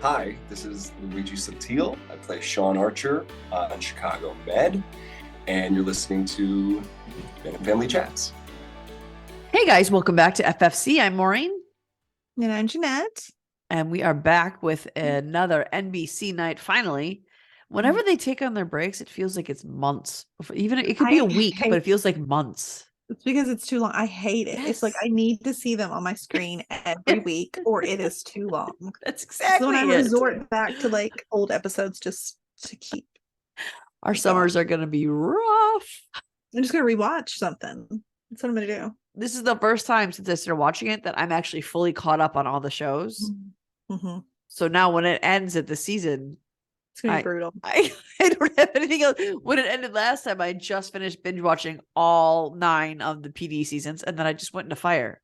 Hi, this is Luigi Subtil. I play Sean Archer on Chicago Med, and you're listening to Men and Family Chats. Hey guys, welcome back to FFC. I'm Maureen. And I'm Jeanette. And we are back with another NBC night. Finally, whenever they take on their breaks, it feels like it's months. Even it could be a week, but it feels like months. It's because it's too long. I hate it. Yes. It's like I need to see them on my screen every week, or it is too long. That's exactly so when I resort back to like old episodes just to keep. Our summers are going to be rough. I'm just going to rewatch something. That's what I'm going to do. This is the first time since I started watching it that I'm actually fully caught up on all the shows. Mm-hmm. So now when it ends at the season, it's going to be brutal. I don't have anything else. When it ended last time, I just finished binge watching all 9 of the PD seasons, and then I just went into fire.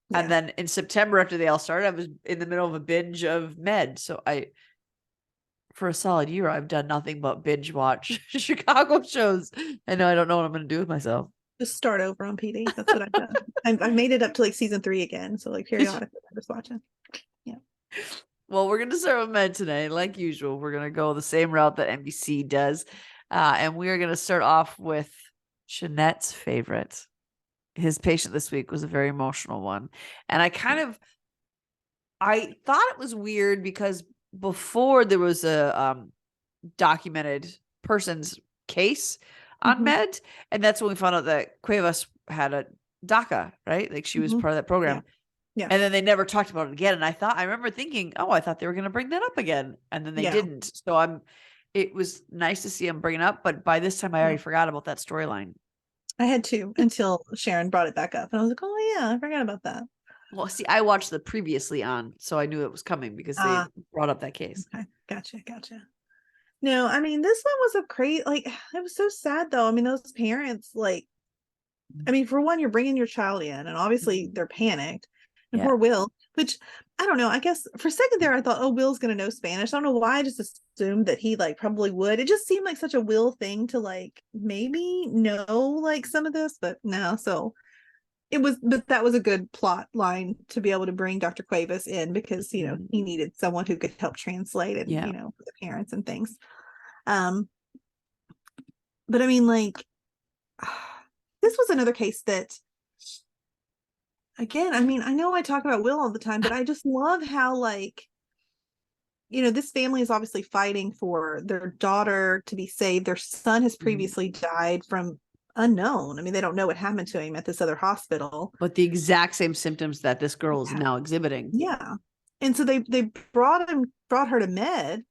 Yeah. And then in September, after they all started, I was in the middle of a binge of Med. So for a solid year, I've done nothing but binge watch Chicago shows. I know I don't know what I'm going to do with myself. Just start over on PD. That's what I've done. I made it up to like season 3 again. So like periodically, I'm just watching. Yeah. Well, we're going to start with Med today. Like usual, we're going to go the same route that NBC does. And we are going to start off with Jeanette's favorite. His patient this week was a very emotional one. And I thought it was weird because before there was a documented person's case on Med. And that's when we found out that Cuevas had a DACA, right? Like she was part of that program. Yeah. Yeah. And then they never talked about it again. And I remember thinking, I thought they were going to bring that up again. And then they didn't. So it was nice to see them bring it up. But by this time I already forgot about that storyline. I had to until Sharon brought it back up. And I was like, oh yeah, I forgot about that. Well, see, I watched the previously on, so I knew it was coming because they brought up that case. Okay. Gotcha. No, I mean, this one was a crazy, like, it was so sad though. I mean, those parents, like, I mean, for one, you're bringing your child in and obviously they're panicked. And poor Will, which I don't know. I guess for a second there, I thought, oh, Will's going to know Spanish. I don't know why. I just assumed that he like probably would. It just seemed like such a Will thing to like maybe know like some of this, but no. So but that was a good plot line to be able to bring Dr. Cuevas in because, you know, he needed someone who could help translate and, you know, for the parents and things. But I mean, like, this was another case that, again, I mean, I know I talk about Will all the time, but I just love how, like, you know, this family is obviously fighting for their daughter to be saved. Their son has previously died from unknown. I mean, they don't know what happened to him at this other hospital. But the exact same symptoms that this girl is now exhibiting. Yeah. And so they brought her to Med.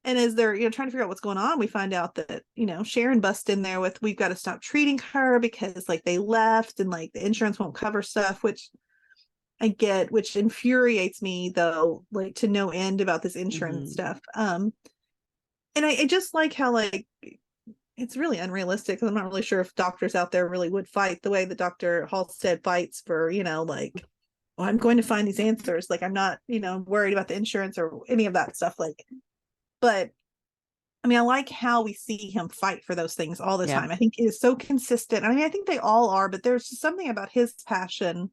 And as they're, you know, trying to figure out what's going on, we find out that, you know, Sharon busts in there with, we've got to stop treating her because like they left and like the insurance won't cover stuff, which I get, which infuriates me though, like to no end about this insurance stuff. And I just like how like, it's really unrealistic because I'm not really sure if doctors out there really would fight the way that Dr. Halstead fights for, you know, like, well, I'm going to find these answers. Like, I'm not, you know, worried about the insurance or any of that stuff. Like, but I mean, I like how we see him fight for those things all the time. I think it is so consistent. I mean, I think they all are, but there's just something about his passion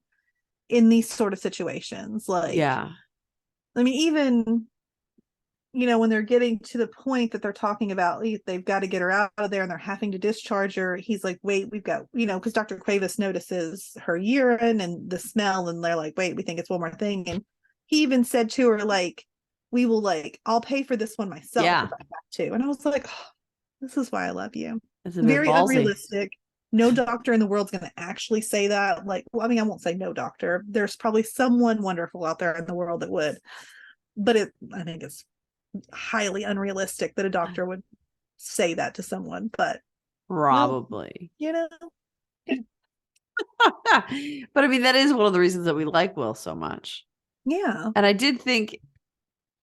in these sort of situations. Like, I mean, even, you know, when they're getting to the point that they're talking about, they've got to get her out of there and they're having to discharge her. He's like, wait, we've got, you know, because Dr. Cuevas notices her urine and the smell. And they're like, wait, we think it's one more thing. And he even said to her, like, we will like, I'll pay for this one myself if I have to. And I was like, oh, this is why I love you. It's very unrealistic. No doctor in the world's going to actually say that. Like, well, I mean, I won't say no doctor. There's probably someone wonderful out there in the world that would, but I think it's highly unrealistic that a doctor would say that to someone, but probably, well, you know. But I mean, that is one of the reasons that we like Will so much. Yeah. And I did think,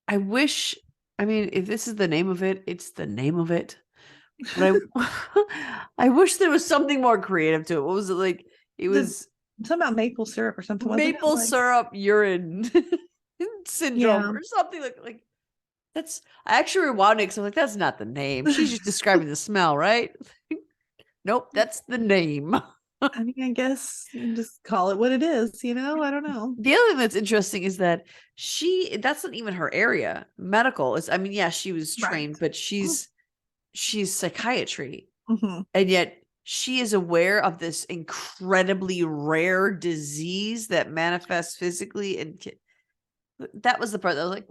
I wish, I mean, if this is the name of it, it's the name of it. But I wish there was something more creative to it. What was it like? It was something about maple syrup or something. Maple syrup urine syndrome or something like that's. I actually rewound it because I was like, that's not the name. She's just describing the smell, right? Nope, that's the name. I mean, I guess you just call it what it is, I don't know. The other thing that's interesting is that that's not even her area. Medical is, I mean, yeah, she was Right. trained, but she's psychiatry. Mhm. And yet she is aware of this incredibly rare disease that manifests physically. And that was the part that I was like,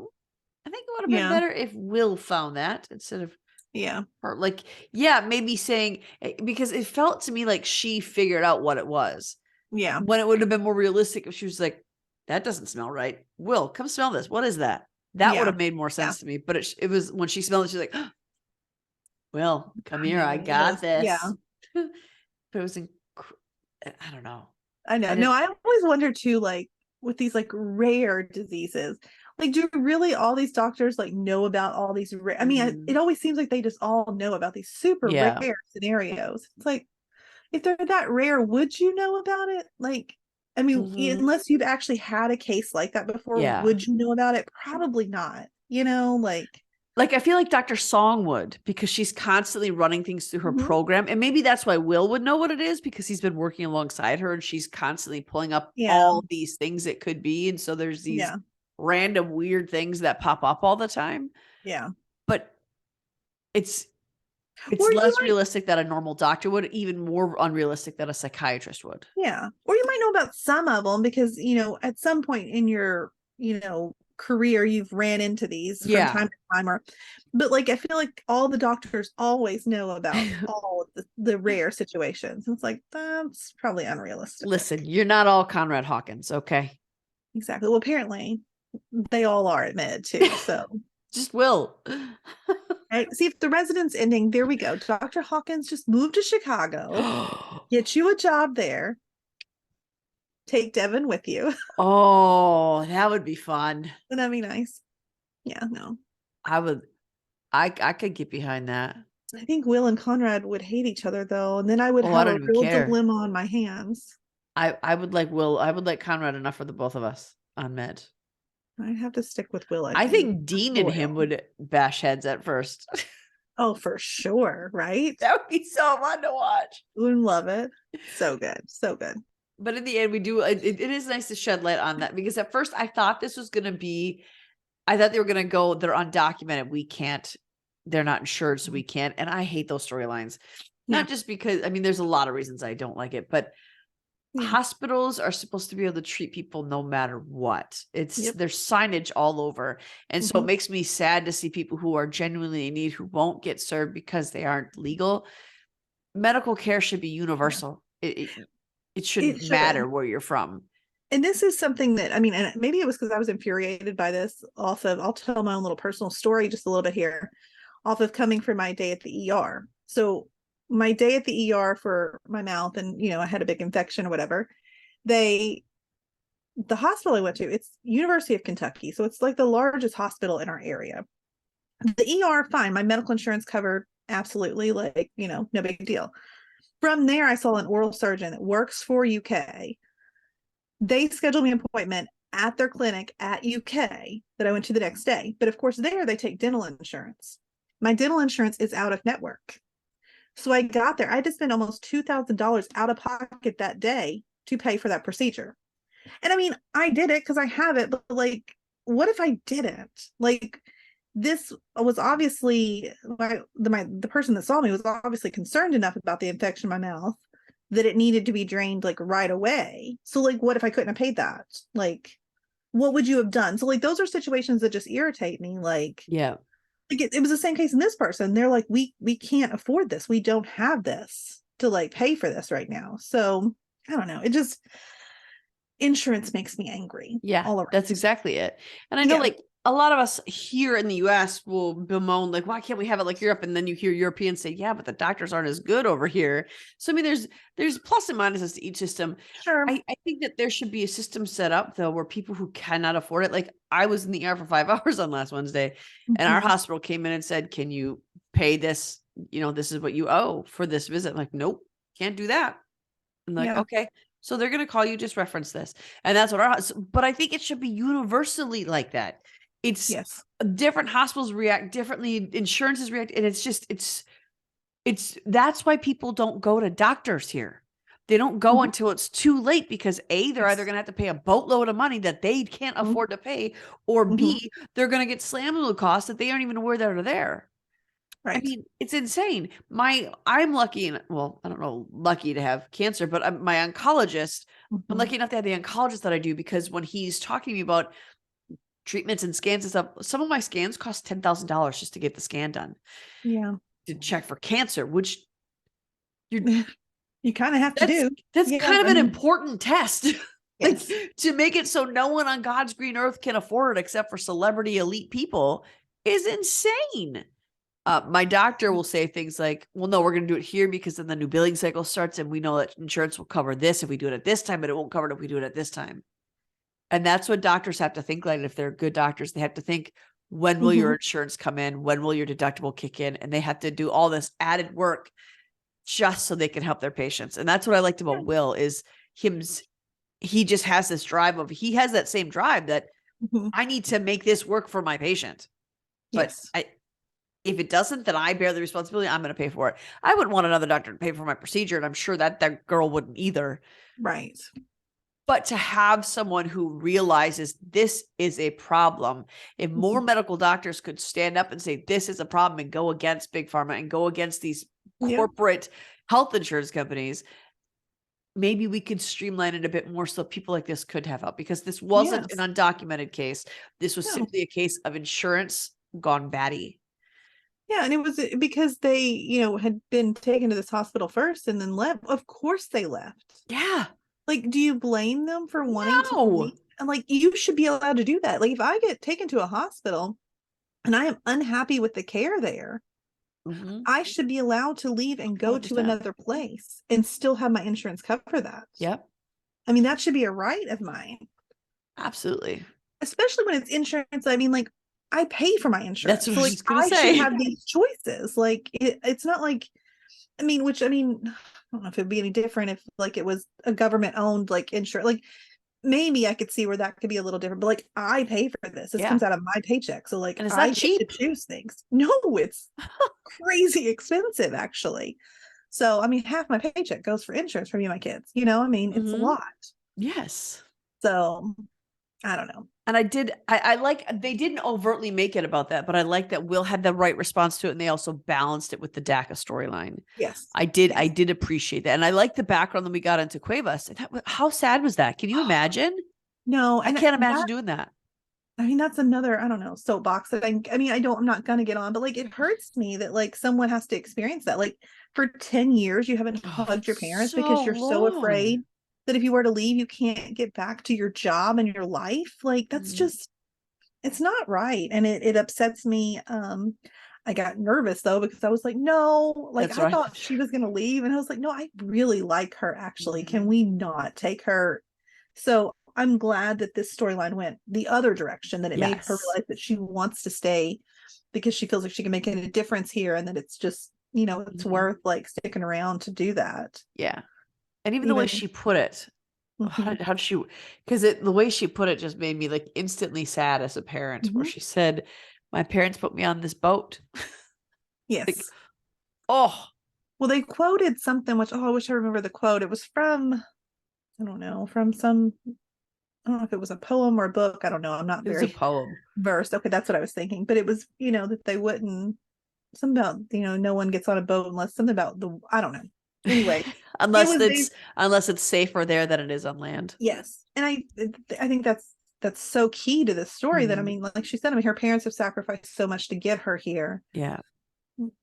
I think it would have been Yeah. better if Will found that instead of Yeah. her. Like, yeah, maybe saying, because it felt to me like she figured out what it was. Yeah. When it would have been more realistic if she was like, that doesn't smell right. Will, come smell this. What is that? That would Yeah. have made more sense to me. But it was when she smelled it, she's like, Will, come here. I It got was- this. Yeah. But it was, I don't know. I know. I No, didn't- I always wonder too, like with these like rare diseases, like do really all these doctors like know about all these rare? I mean, Mhm. it always seems like they just all know about these super Yeah. rare scenarios. It's like, if they're that rare, would you know about it? Like, I mean, Mhm. unless you've actually had a case like that before, Yeah. would you know about it? Probably not. Like, I feel like Dr. Song would, because she's constantly running things through her Mhm. program. And maybe that's why Will would know what it is, because he's been working alongside her and she's constantly pulling up Yeah. all these things it could be. And so there's these Yeah. random weird things that pop up all the time. Yeah. But it's Or you less might, realistic that a normal doctor would, even more unrealistic that a psychiatrist would. yeah. Or you might know about some of them because, at some point in your, career, you've ran into these from Yeah. time to time, but like, I feel like all the doctors always know about all of the rare situations. It's like, that's probably unrealistic. Listen, you're not all Conrad Hawkins, okay? Exactly. Well, apparently they all are at med too. So Just Will. right. See, if the residence ending, there we go. Dr. Hawkins just moved to Chicago, get you a job there, take Devin with you. Oh, that would be fun. Wouldn't that be nice? Yeah, no. I could get behind that. I think Will and Conrad would hate each other though, and then I would Oh, I have don't a even real care. dilemma on my hands. I would like Will. I would like Conrad enough for the both of us on med. I'd have to stick with Will. I think Dean and him would bash heads at first. Oh, for sure, right? That would be so fun to watch. Would love it. So good. So good. But in the end, we do. It is nice to shed light on that, because at first I thought this was going to be. I thought they were going to go, they're undocumented. We can't. They're not insured, so we can't. And I hate those storylines. Not just because, I mean, there's a lot of reasons I don't like it, but hospitals are supposed to be able to treat people no matter what. There's signage all over. And so it makes me sad to see people who are genuinely in need who won't get served because they aren't legal. Medical care should be universal. It shouldn't matter where you're from. And this is something that, I mean, and maybe it was because I was infuriated by this off of, I'll tell my own little personal story just a little bit here, off of coming from my day at the ER. So my day at the ER for my mouth, and, I had a big infection or whatever, the hospital I went to, it's University of Kentucky. So it's like the largest hospital in our area. The ER, fine. My medical insurance covered, absolutely, like, no big deal. From there, I saw an oral surgeon that works for UK. They scheduled me an appointment at their clinic at UK that I went to the next day. But of course, there they take dental insurance. My dental insurance is out of network. So I got there. I had to spend almost $2,000 out of pocket that day to pay for that procedure. And I mean, I did it because I have it, but like, what if I didn't? Like, this was obviously the person that saw me was obviously concerned enough about the infection in my mouth that it needed to be drained like right away. So like, what if I couldn't have paid that? Like, what would you have done? So like, those are situations that just irritate me. Like, Yeah. Like it was the same case in this person. They're like, we can't afford this. We don't have this to like pay for this right now. So I don't know. It just, insurance makes me angry. Yeah, all around. that's exactly it. And I know like a lot of us here in the US will bemoan, like, why can't we have it like Europe? And then you hear Europeans say, yeah, but the doctors aren't as good over here. So I mean, there's plus and minuses to each system. Sure. I think that there should be a system set up though, where people who cannot afford it, like I was in the ER for 5 hours on last Wednesday, and our hospital came in and said, can you pay this? This is what you owe for this visit. I'm like, nope, can't do that. I'm like, okay. So they're going to call you, just reference this. And that's what but I think it should be universally like that. It's different hospitals react differently. Insurances react. And it's that's why people don't go to doctors here, They don't go Mhm. until it's too late because A, they're either Yes. going to have to pay a boatload of money that they can't Mhm. afford to pay, or Mhm. B, they're going to get slammed with costs that they aren't even aware that are there. I Right. mean, it's insane. I'm lucky, well, I don't know, lucky to have cancer, but my oncologist, I'm Mhm. lucky enough to have the oncologist that I do, because when he's talking to me about treatments and scans and stuff, some of my scans cost $10,000 just to get the scan done Yeah. to check for cancer, which you're You kind of have to that's do. that's Yeah. kind of I an mean, important test. Like, yes. to make it so no one on God's green earth can afford it except for celebrity elite people is insane. My doctor will say things like, well, no, we're going to do it here because then the new billing cycle starts and we know that insurance will cover this if we do it at this time, but it won't cover it if we do it at this time. And that's what doctors have to think. Like, if they're good doctors, they have to think, when will your Mhm. insurance come in? When will your deductible kick in? And they have to do all this added work just so they can help their patients. And that's what I liked about Will, is he just has this drive of, he has that same drive that Mhm. I need to make this work for my patient. But Yes. if it doesn't, then I bear the responsibility. I'm going to pay for it. I wouldn't want another doctor to pay for my procedure, and I'm sure that that girl wouldn't either. Right. But to have someone who realizes this is a problem, if more Mhm. medical doctors could stand up and say this is a problem and go against big pharma and go against these Yeah. corporate health insurance companies, maybe we could streamline it a bit more so people like this could have help, because this wasn't Yes. an undocumented case. This was No. simply a case of insurance gone batty. Yeah, and it was because they, had been taken to this hospital first and then left. Of course they left. Yeah. Like, do you blame them for wanting to No. leave? And like, you should be allowed to do that. Like, if I get taken to a hospital and I am unhappy with the care there, Mhm. I should be allowed to leave and go to 100%. another place and still have my insurance cover that. Yep. I mean, that should be a right of mine, Absolutely. especially when it's insurance. I mean, like, I pay for my insurance. That's what So I was like, just gonna I should say. have these choices. Like, it's not like, I don't know if it'd be any different if like it was a government owned like insurance. Like, maybe I could see where that could be a little different, but like, I pay for this. This Yeah. comes out of my paycheck. So like, And it's I not get to cheap. choose things. No, it's crazy expensive actually. So I mean, half my paycheck goes for insurance for me and my kids. I mean, it's a Mhm. lot. Yes. So I don't know. And I like, they didn't overtly make it about that, but I like that Will had the right response to it, and they also balanced it with the DACA storyline. Yes. I did appreciate that. And I like the background that we got into Cuevas. How sad was that? Can you imagine? No, I and can't imagine doing that. I mean, that's another, I don't know, soapbox that I'm not gonna get on, but like, it hurts me that like someone has to experience that. Like, for 10 years, you haven't Oh, hugged your parents because so you're so long. afraid that if you were to leave, you can't get back to your job and your life. Like, that's Mhm. just, it's not right. And it upsets me. I got nervous though, because I was like, no, like, That's I right. thought she was gonna leave. And I was like, no, I really like her actually. Can Mhm. we not take her? So I'm glad that this storyline went the other direction, that it made her Yes. realize that she wants to stay because she feels like she can make a difference here, and that it's just, it's Mhm. worth like sticking around to do that. Yeah. And even the way she put it, Mhm. how did she, because the way she put it just made me like instantly sad as a parent, where Mhm. she said, my parents put me on this boat. Like, Yes. oh, Well, they quoted something, which, I wish I remember the quote. It was from, I don't know, from some, I don't know if it was a poem or a book. I don't know. I'm not it was a very poem. versed. Okay, that's what I was thinking. But it was, that they wouldn't, something about, no one gets on a boat unless, something about I don't know. Anyway, it was unless it's safer there than it is on land. yes. And I think that's so key to this story, that I Mhm. mean, like she said, I mean, her parents have sacrificed so much to get her here, Yeah.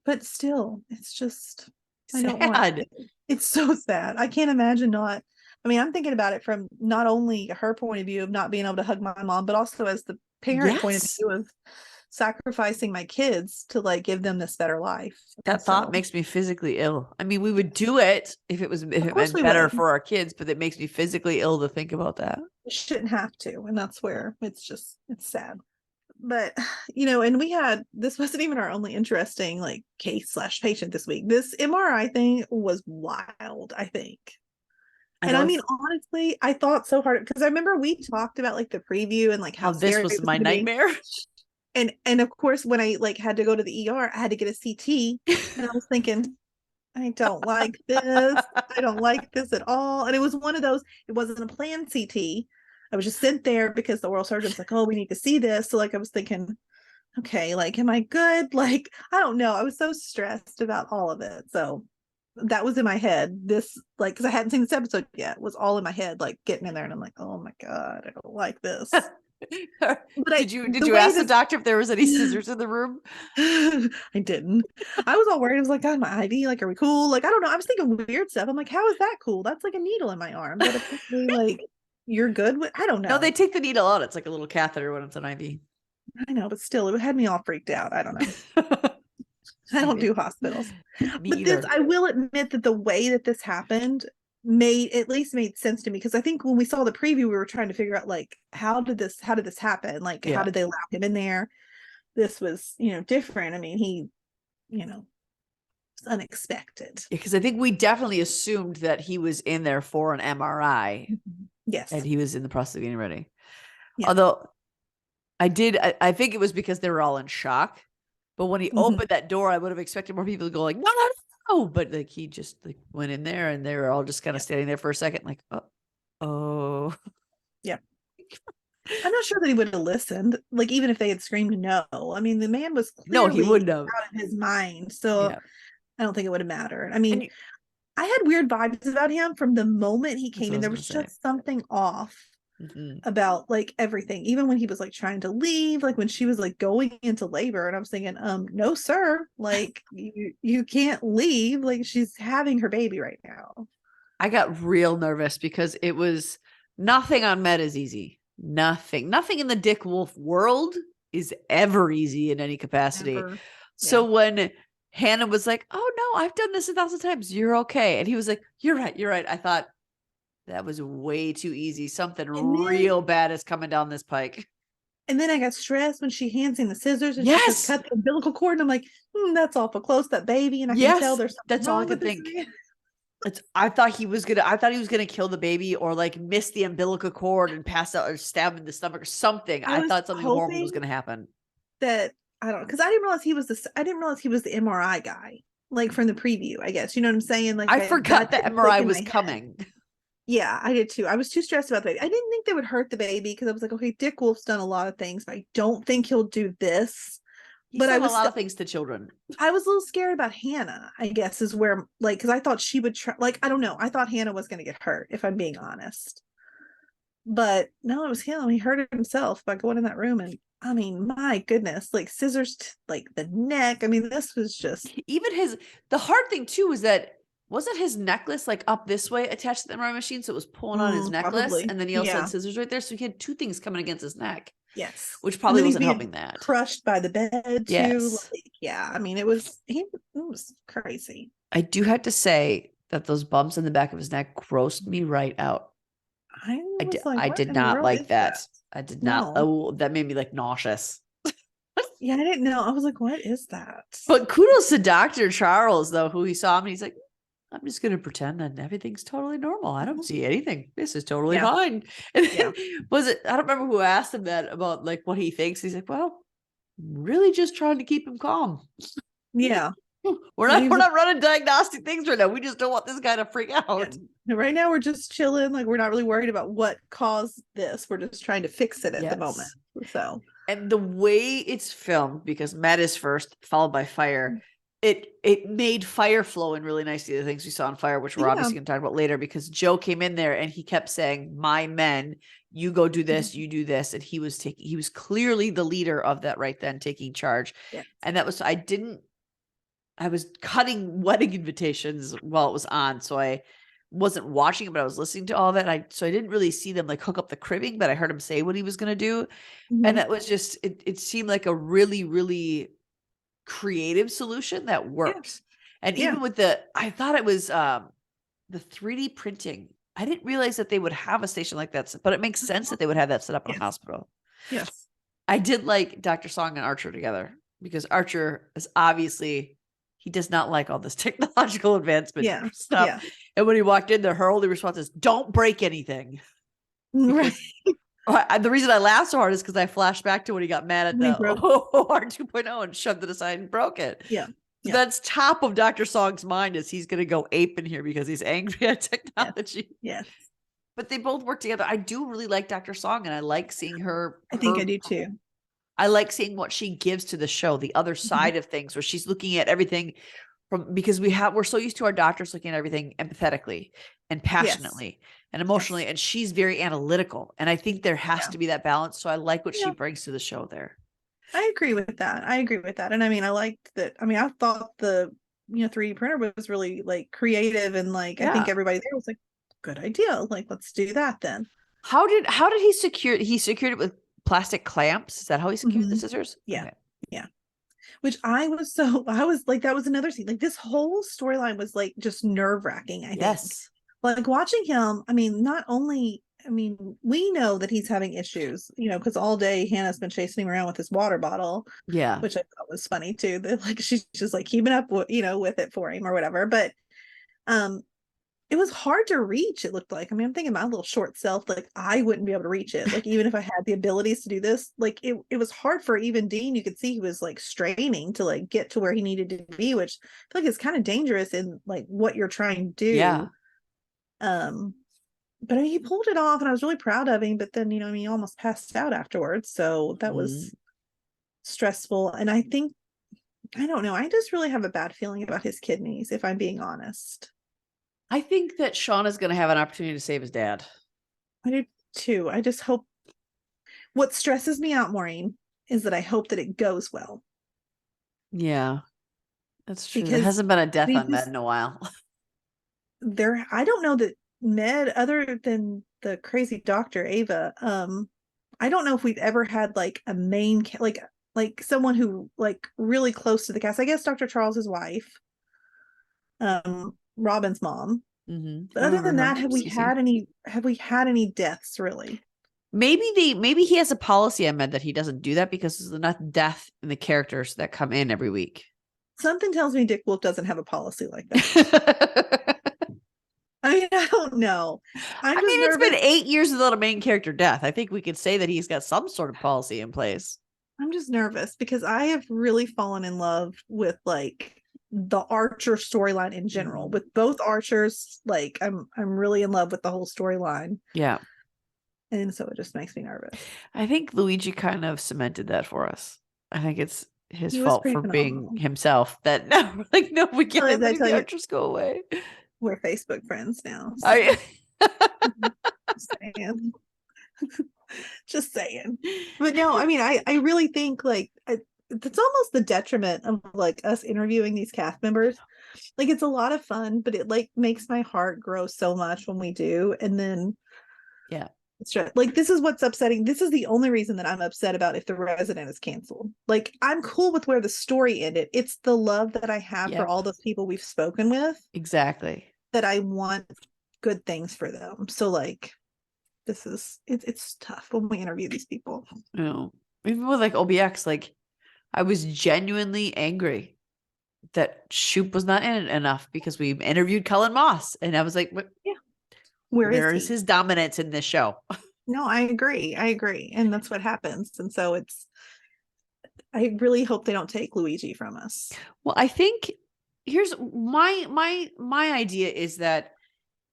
but still, it's just, I don't want Sad. it's so sad. I can't imagine not. I mean, I'm thinking about it from not only her point of view of not being able to hug my mom, but also as the parent point of Yes. view of sacrificing my kids to like give them this better life. That thought makes me physically ill. I mean, we would do it if it course meant we better would. for our kids, but it makes me physically ill to think about that. You shouldn't have to, and that's where it's sad. But and this wasn't even our only interesting like case/patient this week. This MRI thing was wild, I think. And I mean, honestly, I thought so hard, because I remember we talked about like the preview and like how this scary was it my gonna be. nightmare. And of course, when I like had to go to the ER, I had to get a CT, and I was thinking, I don't like this. I don't like this at all. And it was one of those, it wasn't a planned CT. I was just sent there because the oral surgeon's like, oh, we need to see this. So like I was thinking, okay, like, am I good? Like, I don't know. I was so stressed about all of it. So that was in my head. This, like, because I hadn't seen this episode yet, was all in my head, like getting in there, and I'm like, oh my God, I don't like this. But did you ask the doctor if there was any scissors in the room? I didn't. I was all worried. I was like, God, my IV, like, are we cool? Like, I don't know. I was thinking weird stuff. I'm like, how is that cool? That's like a needle in my arm. But apparently, like, you're good with, I don't know. No, they take the needle out. It's like a little catheter when it's an IV. I know, but still, it had me all freaked out. I don't know. I don't do hospitals. But this, I will admit that the way that this happened at least made sense to me, because I think when we saw the preview, we were trying to figure out, like, how did this happen? Like, how did they allow him in there? This was, different. I mean, he, was unexpected. Because I think we definitely assumed that he was in there for an MRI. Yes. And he was in the process of getting ready. Yeah. Although I think it was because they were all in shock. But when he opened that door, I would have expected more people to go like, no, no, no. But like he just like went in there, and they were all just kind of standing there for a second, like, oh. Yeah. I'm not sure that he would have listened. Like, even if they had screamed no. I mean, the man was clearly he wouldn't have. out of his mind. So I don't think it would have mattered. I mean, I had weird vibes about him from the moment he came in. There was just something off about like everything. Even when he was like trying to leave, like when she was like going into labor, and I was thinking, no, sir, like you can't leave. Like, she's having her baby right now. I got real nervous because it was nothing on Med is easy. Nothing in the Dick Wolf world is ever easy in any capacity. Never. So when Hannah was like, oh no, I've done this 1,000 times, you're okay. And he was like, you're right. I thought that was way too easy. Something real bad is coming down this pike. And then I got stressed when she hands him the scissors and she just cut the umbilical cord. And I'm like, that's awful close, that baby. And I can tell there's something that's all I could think. I thought he was gonna kill the baby, or like miss the umbilical cord and pass out, or stab him in the stomach or something. I thought something horrible was gonna happen. That I don't know, because I didn't realize he was the MRI guy, like from the preview, I guess. You know what I'm saying? Like, I forgot that MRI was coming. Yeah, I did too. I was too stressed about the baby. I didn't think they would hurt the baby, because I was like, okay, Dick Wolf's done a lot of things, but I don't think he'll do this. He's done a lot of things to children. I was a little scared about Hannah, I guess, is where, like, because I thought she would try, like, I don't know. I thought Hannah was going to get hurt, if I'm being honest. But no, it was him. He hurt himself by going in that room. And I mean, my goodness, like scissors, like the neck. I mean, this was just. Even the hard thing too was that, wasn't his necklace like up this way attached to the MRI machine? So it was pulling on his necklace. Probably. And then he also had scissors right there. So he had two things coming against his neck. Yes. Which probably wasn't helping that. Crushed by the bed too. Yes. Like, yeah. I mean, it was crazy. I do have to say that those bumps in the back of his neck grossed me right out. I did not like that. I did not. Oh, that made me like nauseous. Yeah, I didn't know. I was like, what is that? But kudos to Dr. Charles, though, who he saw him, and he's like, I'm just going to pretend that everything's totally normal. I don't see anything. This is totally fine. And I don't remember who asked him that about like what he thinks. He's like, well, really just trying to keep him calm. Yeah. We're not running diagnostic things right now. We just don't want this guy to freak out. Yeah. Right now we're just chilling. Like, we're not really worried about what caused this. We're just trying to fix it at the moment. So, and the way it's filmed, because Matt is first, followed by Fire, it made Fire flow in really nicely. The things we saw in Fire, which we're obviously going to talk about later, because Joe came in there and he kept saying, my men, you go do this, you do this. And he was clearly the leader of that right then, taking charge. Yeah. And that was, I was cutting wedding invitations while it was on. So I wasn't watching it, but I was listening to all that. So I didn't really see them like hook up the cribbing, but I heard him say what he was going to do. Mm-hmm. And that was just, it seemed like a really, really creative solution that works. Yeah. And even with I thought it was the 3D printing. I didn't realize that they would have a station like that, but it makes sense that they would have that set up in a hospital. Yes. I did like Dr. Song and Archer together, because Archer is obviously, he does not like all this technological advancement stuff. Yeah. And when he walked in there, her only response is, don't break anything. Right. The reason I laughed so hard is because I flashed back to when he got mad at the OR 2.0 and shoved it aside and broke it. Yeah. Yeah. That's top of Dr. Song's mind is he's going to go ape in here because he's angry at technology. Yes. But they both work together. I do really like Dr. Song, and I like seeing her. I think I do too. I like seeing what she gives to the show, the other side of things, where she's looking at everything because we're so used to our doctors looking at everything empathetically and passionately and emotionally, and she's very analytical. And I think there has to be that balance. So I like what she brings to the show there. I agree with that. And I mean, I liked that. I mean, I thought the 3D printer was really like creative, and like I think everybody there was like, good idea. Like, let's do that then. How did he secured it with plastic clamps? Is that how he secured the scissors? Yeah. Okay. Yeah. Which I was like, that was another scene. Like this whole storyline was like just nerve-wracking, I think. Like watching him, I mean, we know that he's having issues, because all day Hannah's been chasing him around with his water bottle. Yeah. Which I thought was funny too. That like she's just like keeping up with, with it for him or whatever. But it was hard to reach, it looked like. I mean, I'm thinking my little short self, like I wouldn't be able to reach it. Like even if I had the abilities to do this, like it was hard for even Dean. You could see he was like straining to like get to where he needed to be, which I feel like it's kind of dangerous in like what you're trying to do. Yeah. But I mean, he pulled it off and I was really proud of him, but then, he almost passed out afterwards. So that was stressful. And I think, I don't know, I just really have a bad feeling about his kidneys, if I'm being honest. I think that Sean is going to have an opportunity to save his dad. I do too. I just hope. What stresses me out, Maureen, is that I hope that it goes well. Yeah, that's true. There hasn't been a death on Med in a while. I don't know that Med, other than the crazy doctor Ava, I don't know if we've ever had like a main like someone who like really close to the cast. I guess Dr. Charles's wife. Robin's mom. But other than that, have we had any deaths really? Maybe he has a policy on Med that he doesn't do that because there's enough death in the characters that come in every week. Something tells me Dick Wolf doesn't have a policy like that. I mean, I don't know. It's been 8 years without a main character death. I think we could say that he's got some sort of policy in place. I'm just nervous because I have really fallen in love with like the Archer storyline in general, with both Archers. Like I'm really in love with the whole storyline. Yeah. And so it just makes me nervous. I think Luigi kind of cemented that for us. I think it's his fault for being himself that no, we can't let the Archers go away. We're Facebook friends now. So. Just saying. Just saying. But no, I mean, I really think like it's almost the detriment of like us interviewing these cast members. Like it's a lot of fun, but it like makes my heart grow so much when we do. And then it's just like, this is what's upsetting. This is the only reason that I'm upset about if The Resident is canceled. Like I'm cool with where the story ended. It's the love that I have for all those people we've spoken with. Exactly. That I want good things for them. So like it's tough when we interview these people. No. Even with like OBX, like I was genuinely angry that Shoop was not in it enough because we interviewed Cullen Moss. And I was like, what? Yeah. Where is his dominance in this show? No, I agree. And that's what happens. And so I really hope they don't take Luigi from us. Well, I think here's my idea is that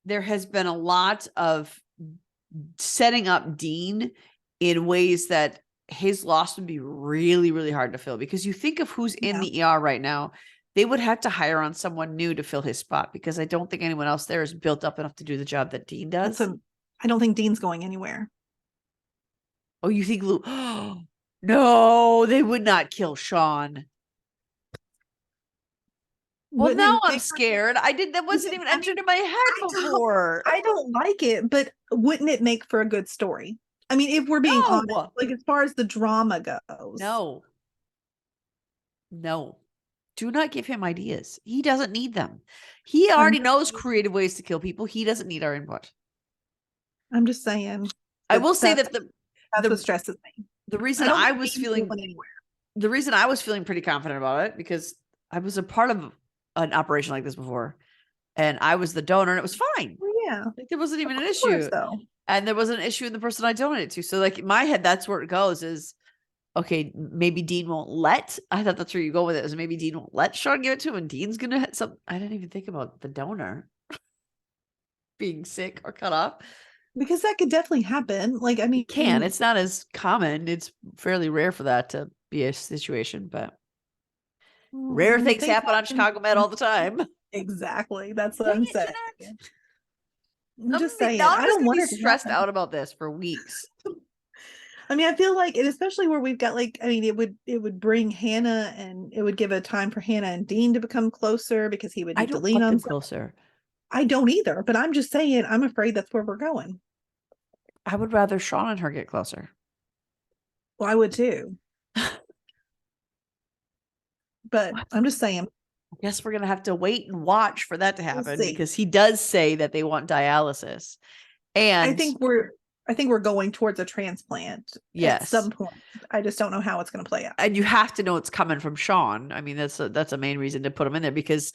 there has been a lot of setting up Dean in ways that his loss would be really, really hard to fill, because you think of who's in the ER right now, they would have to hire on someone new to fill his spot, because I don't think anyone else there is built up enough to do the job that Dean does. I don't think Dean's going anywhere. Oh, you think no, they would not kill Sean. Well, now I'm scared. That wasn't even entered in my head before. I don't like it, but wouldn't it make for a good story? I mean, if we're being honest, like as far as the drama goes. No. Do not give him ideas. He doesn't need them. He already knows creative ways to kill people. He doesn't need our input. I'm just saying. I will say that that's what stresses me. The reason I was feeling pretty confident about it, because I was a part of an operation like this before, and I was the donor, and it was fine. Well, yeah, like there wasn't even an issue, and there was an issue in the person I donated to. So, like in my head, that's where it goes: is okay, maybe Dean won't let. I thought that's where you go with it. Is maybe Dean won't let Sean give it to him, and Dean's gonna have some. I didn't even think about the donor being sick or cut off. Because that could definitely happen. Like, I mean, It's not as common. It's fairly rare for that to be a situation, but rare things happen on Chicago Med all the time. Exactly. That's what Dang I'm it, saying. Jeanette. I'm just saying. Now I'm I just don't gonna be want it to stressed happen. out about this for weeks. I mean, I feel like, and especially where we've got like, I mean, it would bring Hannah, and it would give a time for Hannah and Dean to become closer because he would I need to don't lean want on them some- closer. I don't either, but I'm just saying, I'm afraid that's where we're going. I would rather Sean and her get closer. Well, I would too. But What? I'm just saying, I guess we're gonna have to wait and watch for that to we'll happen see. because he does say that they want dialysis. And I think we're going towards a transplant at yes, some point. I just don't know how it's going to play out. and you have to know it's coming from Sean. I mean, that's a main reason to put him in there, because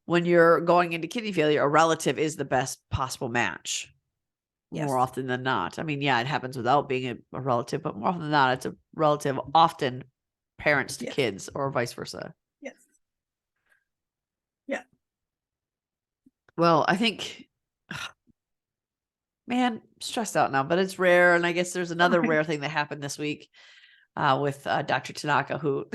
when you're going into kidney failure, a relative is the best possible match. Yes. More often than not. I mean, yeah, it happens without being a relative, but more often than not, it's a relative, often parents to Yes. kids or vice versa. Yes. Yeah. Well, I think, man, stressed out now, but it's rare. And I guess there's another Right. rare thing that happened this week with Dr. Tanaka, who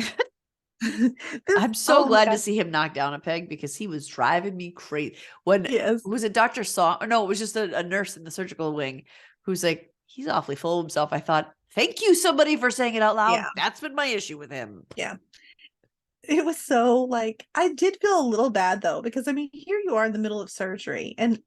I'm so glad to see him knock down a peg, because he was driving me crazy. When Yes. was it Dr. Song? Or no, it was just a nurse in the surgical wing who's like, he's awfully full of himself. I thought, thank you, somebody, for saying it out loud. Yeah. That's been my issue with him. Yeah. It was so like, I did feel a little bad though, because I mean, here you are in the middle of surgery, and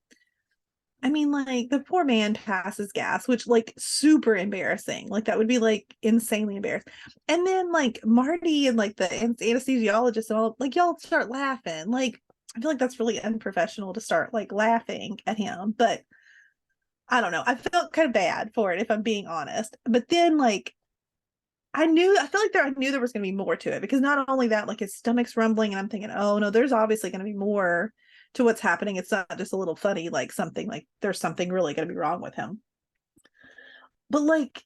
I mean, like, the poor man passes gas, which like super embarrassing. Like, that would be like insanely embarrassing. And then like Marty and like the anesthesiologist and all, like, y'all start laughing. Like, I feel like that's really unprofessional to start like laughing at him. But I don't know. I felt kind of bad for it, if I'm being honest. But then like I knew there was going to be more to it, because not only that, like, his stomach's rumbling, and I'm thinking, oh no, there's obviously going to be more to what's happening. It's not just a little funny, like something, like there's something really going to be wrong with him. But like,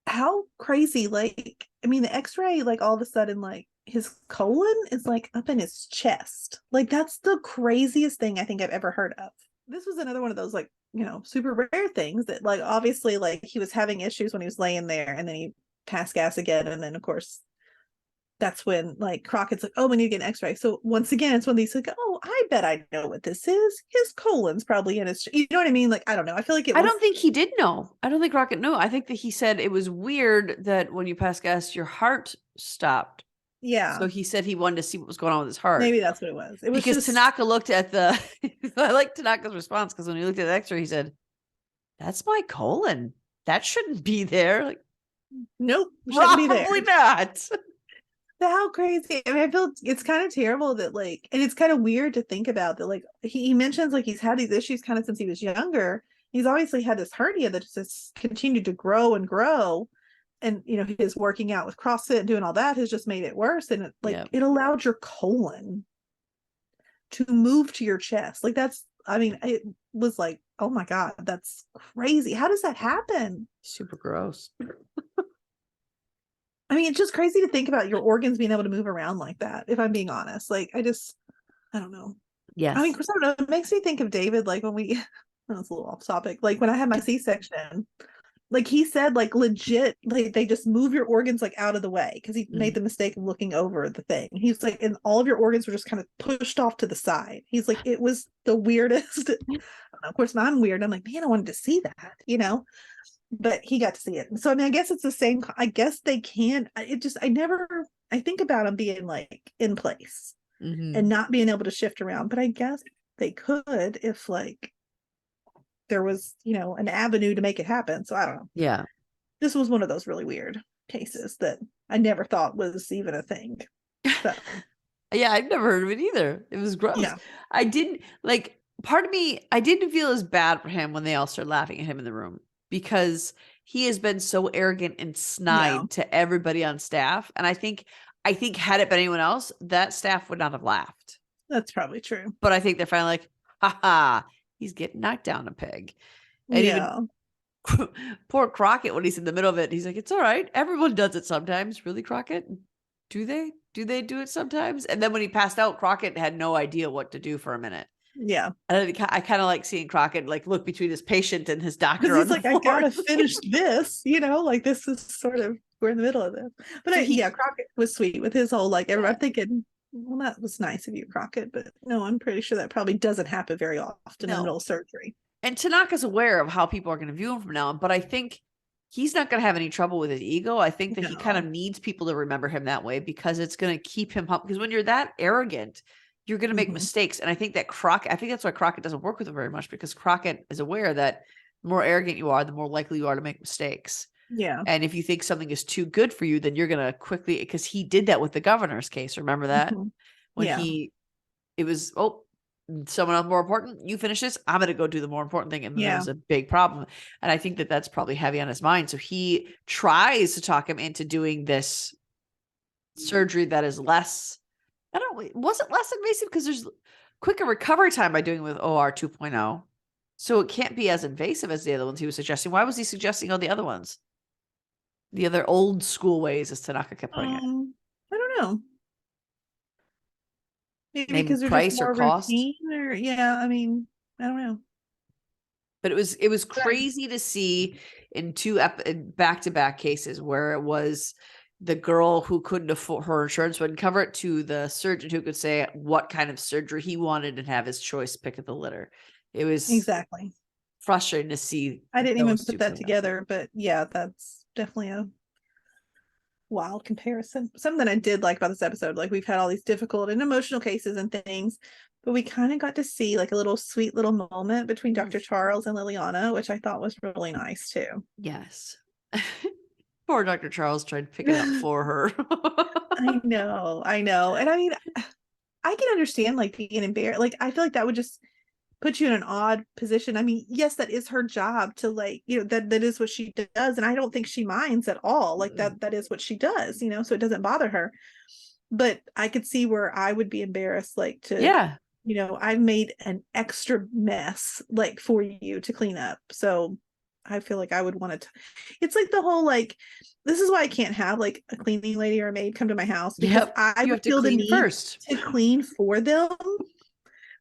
how crazy, like, I mean, the x-ray, like, all of a sudden, like, his colon is like up in his chest. Like, that's the craziest thing I think I've ever heard of. This was another one of those, like, super rare things that, like, obviously, like, he was having issues when he was laying there, and then he passed gas again, and then of course that's when like Crockett's like, oh, we need to get an x-ray. So once again, it's when he's like, oh, I bet I know what this is. His colon's probably in his, you know what I mean? Like, I don't know, I feel like I don't think he did know. I don't think Rocket knew. I think that he said it was weird that when you pass gas, your heart stopped. Yeah, So he said he wanted to see what was going on with his heart. maybe that's what it was. It was because just Tanaka looked at the I like Tanaka's response, because when he looked at the x-ray, he said, that's my colon. That shouldn't be there. Like, nope, shouldn't be there. probably not. How crazy. I mean, I feel it's kind of terrible that, like, and it's kind of weird to think about that, like, he mentions like he's had these issues kind of since he was younger. He's obviously had this hernia that just continued to grow and grow, and his working out with CrossFit and doing all that has just made it worse, and it allowed your colon to move to your chest. Like, that's, I mean, it was like, oh my god, that's crazy. How does that happen? Super gross. I mean, it's just crazy to think about your organs being able to move around like that, if I'm being honest. Like, I don't know. Yes. I mean, Chris, I don't know. It makes me think of David, like, when we, that's a little off topic. Like, when I had my C-section, like, he said, like, legit, like, they just move your organs, like, out of the way, because he made the mistake of looking over the thing. He's like, and all of your organs were just kind of pushed off to the side. He's like, it was the weirdest. Of course, I'm weird. I'm like, man, I wanted to see that, but he got to see it. So I mean, I guess it's the same. I guess they can. I think about them being like in place and not being able to shift around, but I guess they could if like there was an avenue to make it happen. So I don't know. Yeah, this was one of those really weird cases that I never thought was even a thing. So yeah, I've never heard of it either. It was gross. Yeah. I didn't like, part of me, I didn't feel as bad for him when they all started laughing at him in the room, because he has been so arrogant and snide to everybody on staff. And I think had it been anyone else, that staff would not have laughed. That's probably true. But I think they're finally like, haha, he's getting knocked down a peg. And even poor Crockett, when he's in the middle of it, he's like, it's all right. Everyone does it sometimes. Really, Crockett? Do they? Do they do it sometimes? And then when he passed out, Crockett had no idea what to do for a minute. Yeah. And I kind of like seeing Crockett like look between his patient and his doctor. Because he's on like, the I floor. gotta finish this, like this is sort of, we're in the middle of this. But So Crockett was sweet with his whole, like, everyone Yeah. thinking, well, that was nice of you, Crockett, but no, I'm pretty sure that probably doesn't happen very often in the middle of surgery. And Tanaka's aware of how people are going to view him from now on, but I think he's not going to have any trouble with his ego. I think that he kind of needs people to remember him that way because it's going to keep him humble. Because when you're that arrogant, you're going to make mistakes. And I think that I think that's why Crockett doesn't work with him very much, because Crockett is aware that the more arrogant you are, the more likely you are to make mistakes. Yeah. And if you think something is too good for you, then you're going to quickly, because he did that with the governor's case. Remember that? When it was, someone else more important, you finish this, I'm going to go do the more important thing. And there was a big problem. And I think that that's probably heavy on his mind. So he tries to talk him into doing this surgery that is less, was it less invasive? Because there's quicker recovery time by doing with OR 2.0. So it can't be as invasive as the other ones he was suggesting. Why was he suggesting all the other ones? The other old school ways, as Tanaka kept putting it. I don't know. Maybe because they're price just more or cost, routine, or I mean, I don't know. But it was crazy to see in two back-to-back cases where it was the girl who couldn't afford, her insurance wouldn't cover it, to the surgeon who could say what kind of surgery he wanted and have his choice pick of the litter. It was exactly frustrating to see. I didn't even put that together, but yeah, that's definitely a wild comparison. Something I did like about this episode, like we've had all these difficult and emotional cases and things, but we kind of got to see like a little sweet little moment between Dr. Charles and Liliana, which I thought was really nice too. Yes. Poor Dr. Charles tried to pick it up for her. I know. And I mean, I can understand like being embarrassed. Like, I feel like that would just put you in an odd position. I mean, yes, that is her job to, like, that is what she does. And I don't think she minds at all. Like that is what she does, so it doesn't bother her. But I could see where I would be embarrassed, like I've made an extra mess like for you to clean up. So I feel like I would want to, it's like the whole, like, this is why I can't have like a cleaning lady or a maid come to my house, because I would feel the need to clean for them,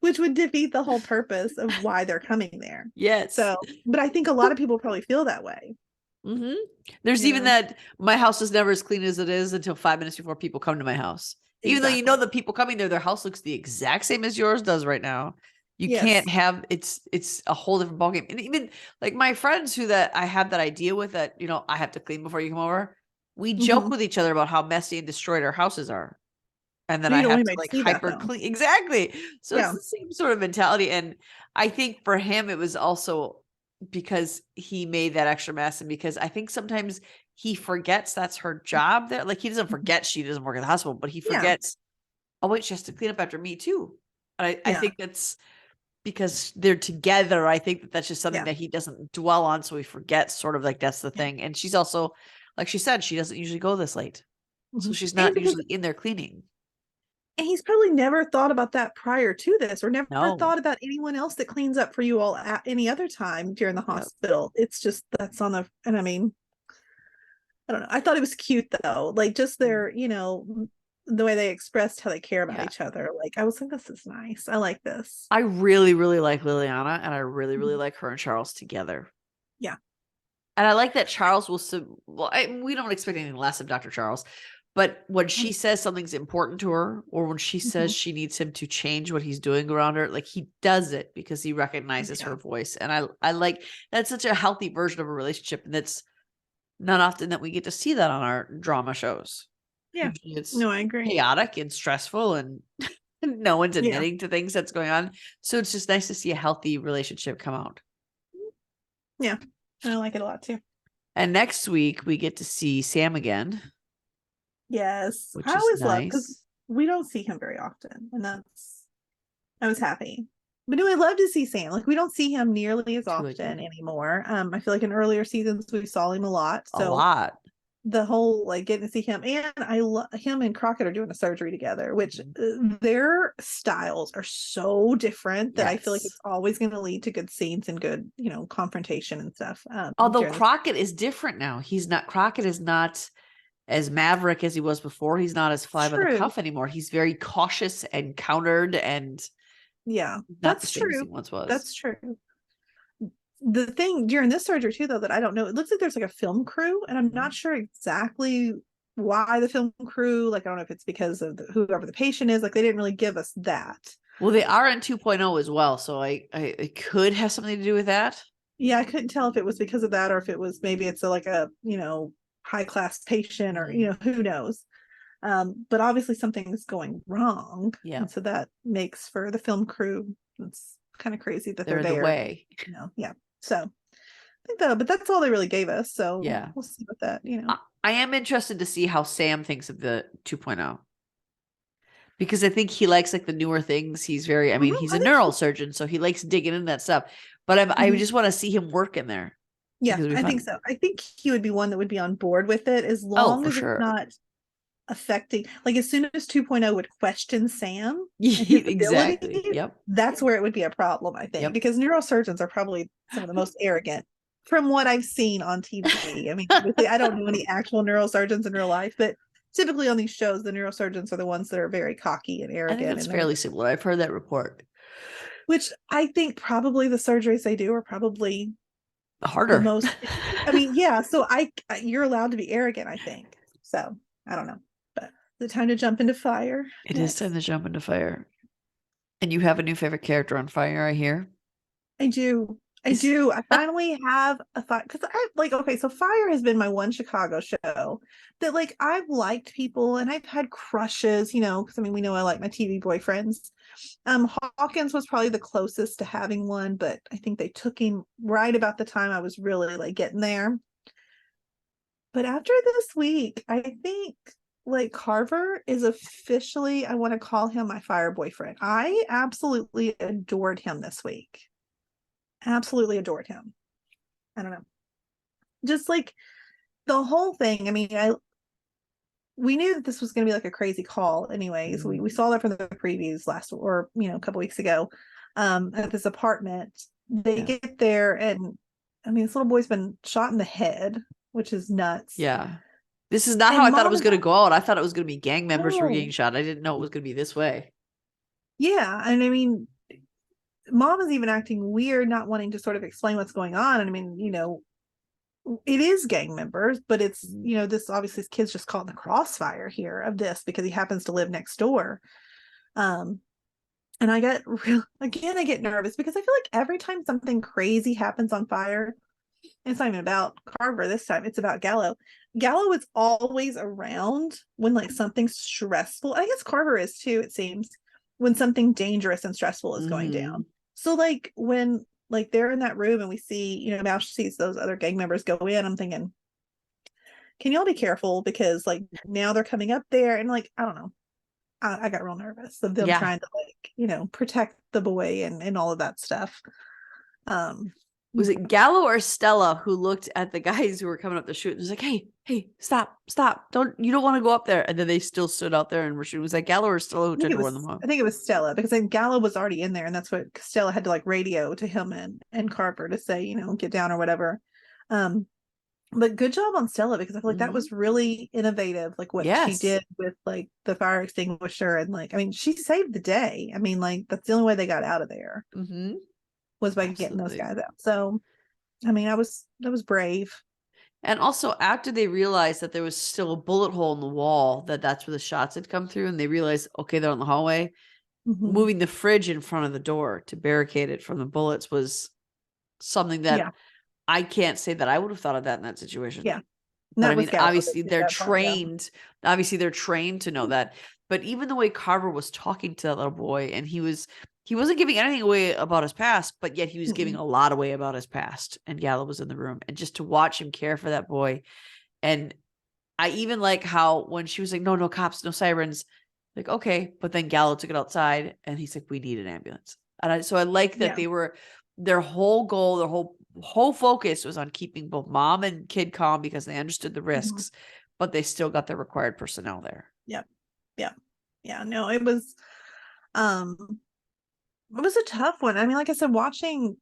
which would defeat the whole purpose of why they're coming there. Yes. So, but I think a lot of people probably feel that way. There's even that my house is never as clean as it is until 5 minutes before people come to my house. Even though the people coming there, their house looks the exact same as yours does right now. You can't have, it's a whole different ballgame. And even like my friends that I have that idea with, that, I have to clean before you come over. We joke with each other about how messy and destroyed our houses are. And then I have to like hyper clean. Exactly. So it's the same sort of mentality. And I think for him, it was also because he made that extra mess. And because I think sometimes he forgets that's her job there. Like, he doesn't forget she doesn't work at the hospital, but he forgets, oh wait, she has to clean up after me too. And I think that's because they're together. I think that's just something that he doesn't dwell on. So he forgets, sort of like that's the thing. And she's also, like she said, she doesn't usually go this late. So she's not usually in there cleaning. And he's probably never thought about that prior to this, or never thought about anyone else that cleans up for you all at any other time during the hospital. It's just, that's on and I mean, I don't know. I thought it was cute though. Like, just their, the way they expressed how they care about each other. Like, I was like, this is nice. I like this. I really, really like Liliana, and I really, really like her and Charles together. Yeah. And I like that Charles will, we don't expect anything less of Dr. Charles. But when she says something's important to her, or when she says she needs him to change what he's doing around her, like, he does it because he recognizes her voice. And I like, that's such a healthy version of a relationship. And that's not often that we get to see that on our drama shows. Yeah. It's I agree. Chaotic and stressful, and no one's admitting to things that's going on. So it's just nice to see a healthy relationship come out. Yeah. I like it a lot too. And next week we get to see Sam again. Yes. I always love, because we don't see him very often, and I was happy. But I love to see Sam. Like, we don't see him nearly as often anymore. I feel like in earlier seasons we saw him a lot. So the whole like getting to see him, and I love him and Crockett are doing a surgery together, which their styles are so different that I feel like Yes. it's always going to lead to good scenes and good, confrontation and stuff. Although during this. Crockett is different now. Crockett is not as maverick as he was before. He's not as fly by the True. cuff anymore. He's very cautious and countered and Yeah, not the that's same as true. he once was. That's true. The thing during this surgery too, though, that I don't know, it looks like there's like a film crew, and I'm not sure exactly why the film crew, like I don't know if it's because of whoever the patient is, like they didn't really give us that. Well, they are in 2.0 as well, so I it could have something to do with that. Yeah, I couldn't tell if it was because of that or if it was maybe it's like a high class patient, or who knows. But obviously something's going wrong. Yeah. And so that makes for the film crew, it's kind of crazy that They're they're in the there. way. Yeah. So I think but that's all they really gave us. So Yeah. we'll see what that, I am interested to see how Sam thinks of the 2.0. Because I think he likes like the newer things. He's very, I mean, he's a neurosurgeon, so he likes digging into that stuff. But I just want to see him work in there. Yeah, I think so. I think he would be one that would be on board with it as long as it's not affecting, like as soon as 2.0 would question Sam and his exactly ability, yep, that's where it would be a problem, I think. Because neurosurgeons are probably some of the most arrogant from what I've seen on TV. I mean, I don't know any actual neurosurgeons in real life, but typically on these shows the neurosurgeons are the ones that are very cocky and arrogant. I think it's fairly similar. I've heard that report, which I think probably the surgeries they do are probably harder. The most, I mean, yeah. So you're allowed to be arrogant, I think. So I don't know, but the time to jump into fire. It is time to jump into fire. And you have a new favorite character on Fire, I hear. I do. I finally have a thought, because I like, okay, so Fire has been my one Chicago show that like I've liked people and I've had crushes, because I mean we know I like my TV boyfriends. Hawkins was probably the closest to having one, but I think they took him right about the time I was really like getting there. But after this week, I think like Carver is officially, I want to call him my fire boyfriend. I absolutely adored him this week. Absolutely adored him. I don't know. Just like the whole thing. I mean, we knew that this was going to be like a crazy call anyways. We saw that from the previews a couple weeks ago, at this apartment. They get there and I mean, this little boy's been shot in the head, which is nuts. Yeah. This is not how I thought it was going to go out. I thought it was going to be gang members who were getting shot. I didn't know it was going to be this way. Yeah. And I mean, Mom is even acting weird, not wanting to sort of explain what's going on. And I mean, it is gang members, but it's, this obviously this kid's just caught in the crossfire here of this because he happens to live next door. And I get nervous because I feel like every time something crazy happens on Fire, it's not even about Carver this time, it's about Gallo. Gallo is always around when like something stressful. I guess Carver is too, it seems, when something dangerous and stressful is going down. So like when like they're in that room and we see, Mouse sees those other gang members go in, I'm thinking, can y'all be careful? Because like now they're coming up there and like, I don't know. I got real nervous of them trying to like, protect the boy and all of that stuff. Was it Gallo or Stella who looked at the guys who were coming up to shoot and was like, hey, stop. You don't want to go up there. And then they still stood out there and were shooting. Was that Gallo or Stella who tried to run them off? I think it was Stella, because then Gallo was already in there, and that's what Stella had to like radio to him and Carver to say, get down or whatever. But good job on Stella, because I feel like that was really innovative, like what she did with like the fire extinguisher, and like, I mean, she saved the day. I mean, like that's the only way they got out of there. Was by getting those guys out. So, I mean, that was brave. And also, after they realized that there was still a bullet hole in the wall, that's where the shots had come through, and they realized, okay, they're on the hallway. Moving the fridge in front of the door to barricade it from the bullets was something that I can't say that I would have thought of that in that situation. Yeah. But I mean, obviously they're trained. Obviously, they're trained to know that. But even the way Carver was talking to that little boy, and he wasn't giving anything away about his past, but yet he was giving a lot away about his past. And Gallo was in the room, and just to watch him care for that boy. And I even like how when she was like, no cops, no sirens, like, okay. But then Gallo took it outside and he's like, we need an ambulance. And so I like that they were, their whole goal, their whole whole focus was on keeping both mom and kid calm because they understood the risks, but they still got the required personnel there. Yep. Yeah. No, it was a tough one. I mean, like I said, watching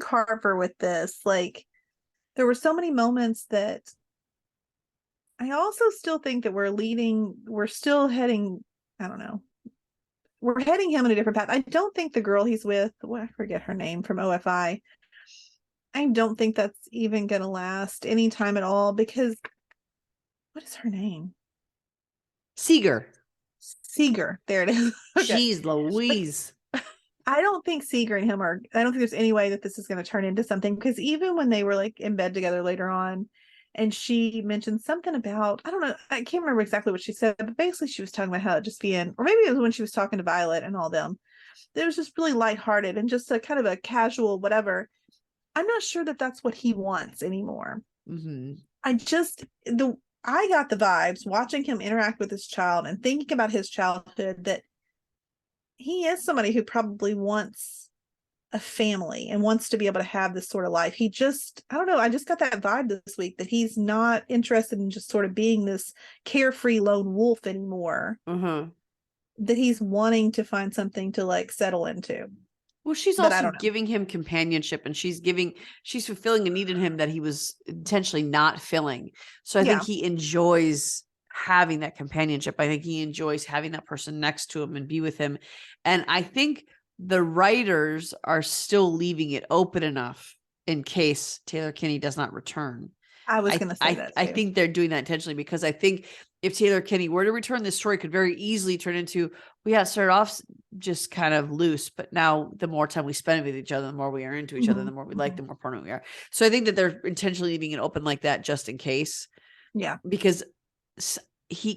Carver with this, like, there were so many moments that I also still think that we're still heading, I don't know, we're heading him in a different path. I don't think the girl he's with, well, I forget her name from OFI, I don't think that's even going to last any time at all, because what is her name? Seeger. There it is. Okay. Jeez Louise. I don't think Seeger and him I don't think there's any way that this is going to turn into something, because even when they were like in bed together later on, and she mentioned something about, I don't know, I can't remember exactly what she said, but basically she was talking about how it just being, or maybe it was when she was talking to Violet and all them, it was just really lighthearted and just a kind of a casual whatever. I'm not sure that that's what he wants anymore. I got the vibes watching him interact with his child and thinking about his childhood that he is somebody who probably wants a family and wants to be able to have this sort of life. I don't know, I just got that vibe this week that he's not interested in just sort of being this carefree lone wolf anymore. That he's wanting to find something to like settle into. Well, she's also giving him companionship, and she's fulfilling a need in him that he was intentionally not filling. So I think he enjoys having that companionship. I think he enjoys having that person next to him and be with him. And I think the writers are still leaving it open enough in case Taylor Kinney does not return. I was going to say that too. I think they're doing that intentionally, because I think if Taylor Kinney were to return, this story could very easily turn into, we had started off just kind of loose, but now the more time we spend with each other, the more we are into each other, the more we like, the more permanent we are. So I think that they're intentionally leaving it open like that just in case. Yeah. Because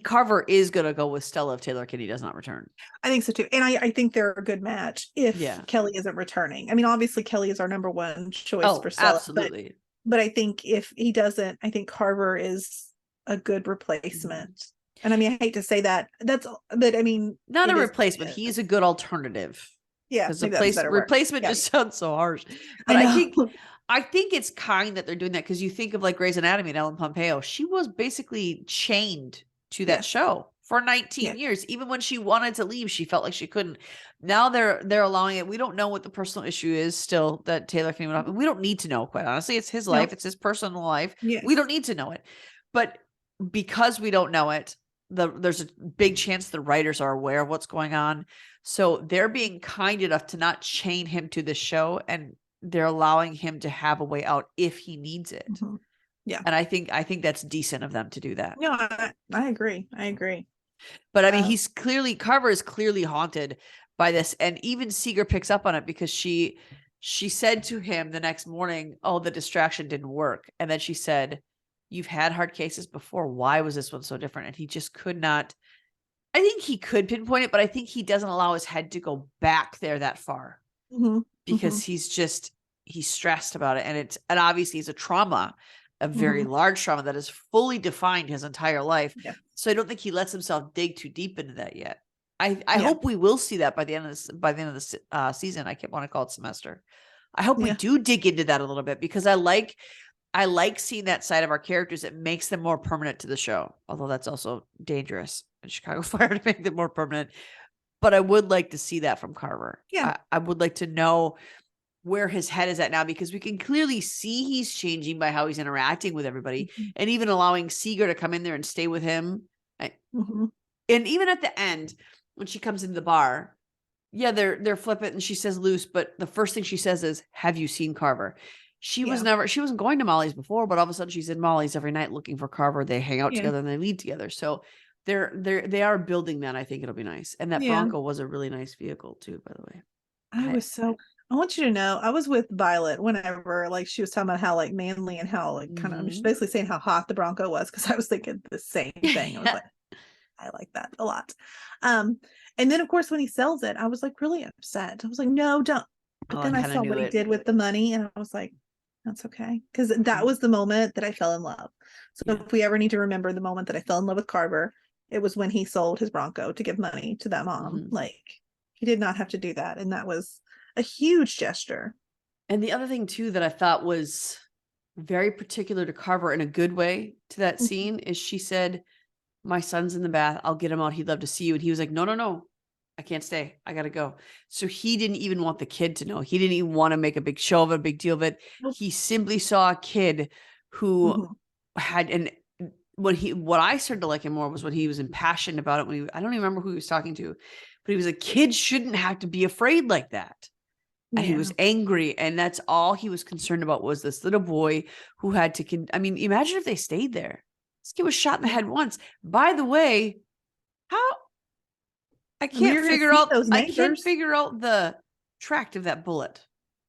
Carver is going to go with Stella if Taylor Kinney does not return. I think so too. And I think they're a good match if Kelly isn't returning. I mean, obviously Kelly is our number one choice for Stella. Absolutely. But I think if he doesn't, I think Carver is a good replacement. And I mean, I hate to say that. But I mean, not a replacement. He's a good alternative. Yeah. Because replacement just sounds so harsh. But I think it's kind that they're doing that, because you think of like Grey's Anatomy and Ellen Pompeo. She was basically chained to that show for 19 years. Even when she wanted to leave, she felt like she couldn't. Now they're allowing it. We don't know what the personal issue is still that Taylor Kinney went off. We don't need to know, quite honestly. It's his life. It's his personal life. Yes. We don't need to know it. But because we don't know it, there's a big chance the writers are aware of what's going on. So they're being kind enough to not chain him to the show, and they're allowing him to have a way out if he needs it. Yeah. And I think that's decent of them to do that. No, I agree. But I mean, Carver is clearly haunted by this. And even Seeger picks up on it, because she said to him the next morning, oh, the distraction didn't work. And then she said, you've had hard cases before. Why was this one so different? And he just could not. I think he could pinpoint it, but I think he doesn't allow his head to go back there that far, because he's stressed about it. And obviously it's a trauma, a very large trauma that has fully defined his entire life. Yeah. So I don't think he lets himself dig too deep into that yet. I hope we will see that by the end of the season. I want to call it semester. I hope we do dig into that a little bit, because I like seeing that side of our characters. It makes them more permanent to the show, although that's also dangerous in Chicago Fire to make them more permanent. But I would like to see that from Carver. Yeah. I would like to know where his head is at now, because we can clearly see he's changing by how he's interacting with everybody, and even allowing Seeger to come in there and stay with him. And even at the end, when she comes into the bar, they're flippant and she says loose, but the first thing she says is, have you seen Carver? She wasn't going to Molly's before, but all of a sudden she's in Molly's every night looking for Carver. They hang out together and they lead together. So they are building that. I think it'll be nice. And that Bronco was a really nice vehicle too, by the way. I want you to know, I was with Violet whenever like she was talking about how like manly and how like kind of, she's basically saying how hot the Bronco was, because I was thinking the same thing. I was like, I like that a lot. And then of course when he sells it, I was like really upset. I was like, no, don't. But then I saw what he did with the money, and I was like, that's okay. Because that was the moment that I fell in love. So if we ever need to remember the moment that I fell in love with Carver, it was when he sold his Bronco to give money to that mom. Like, he did not have to do that. And that was a huge gesture. And the other thing too that I thought was very particular to Carver in a good way to that Mhm. scene is she said, "My son's in the bath. I'll get him out. He'd love to see you." And he was like, "No, no, no. I can't stay. I gotta go." So he didn't even want the kid to know. He didn't even want to make a big show of it, a big deal of it. Nope. He simply saw a kid who Mhm. had what I started to like him more was when he was impassioned about it. I don't even remember who he was talking to, but he was like, kids shouldn't have to be afraid like that. And he Yeah. was angry, and that's all he was concerned about was this little boy who had to I mean, imagine if they stayed there. This kid was shot in the Yeah. head once. By the way, how I And we can't were going to figure see out those I can't neighbors. figure out the tract of that bullet.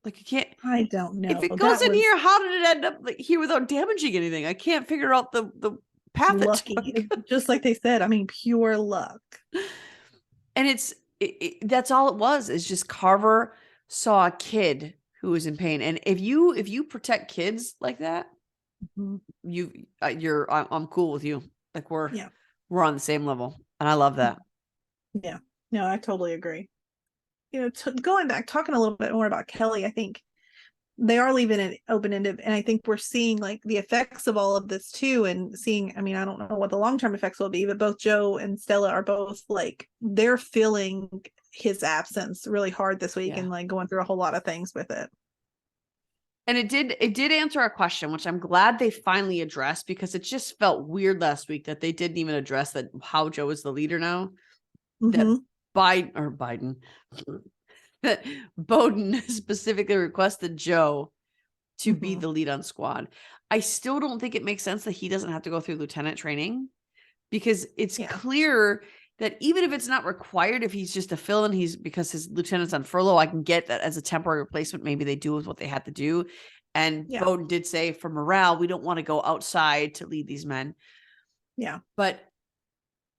Like, you can't I don't if know. it goes That in was here, how did it end up like here without damaging anything? I can't figure out the path it lucky. took. Just like they said, I mean, pure luck. And that's all it was, is just Carver saw a kid who was in pain. And if you protect kids like that, Mhm. I'm cool with you. Like Yeah. we're on the same level. And I love that. Yeah. No, I totally agree. Going back, talking a little bit more about Kelly, I think they are leaving it open-ended, and I think we're seeing like the effects of all of this too, and seeing, I mean, I don't know what the long-term effects will be, but both Joe and Stella are both like they're feeling his absence really hard this week, Yeah. and like going through a whole lot of things with it. And it did answer our question, which I'm glad they finally addressed, because it just felt weird last week that they didn't even address that how Joe is the leader now. That Mhm. Biden that Bowden specifically requested Joe to be Mhm. the lead on squad. I still don't think it makes sense that he doesn't have to go through lieutenant training, because it's Yeah. clear that even if it's not required, if he's just a fill-in, because his lieutenant's on furlough, I can get that as a temporary replacement. Maybe they do with what they had to do. And Yeah. Bowden did say, for morale, we don't want to go outside to lead these men. Yeah. But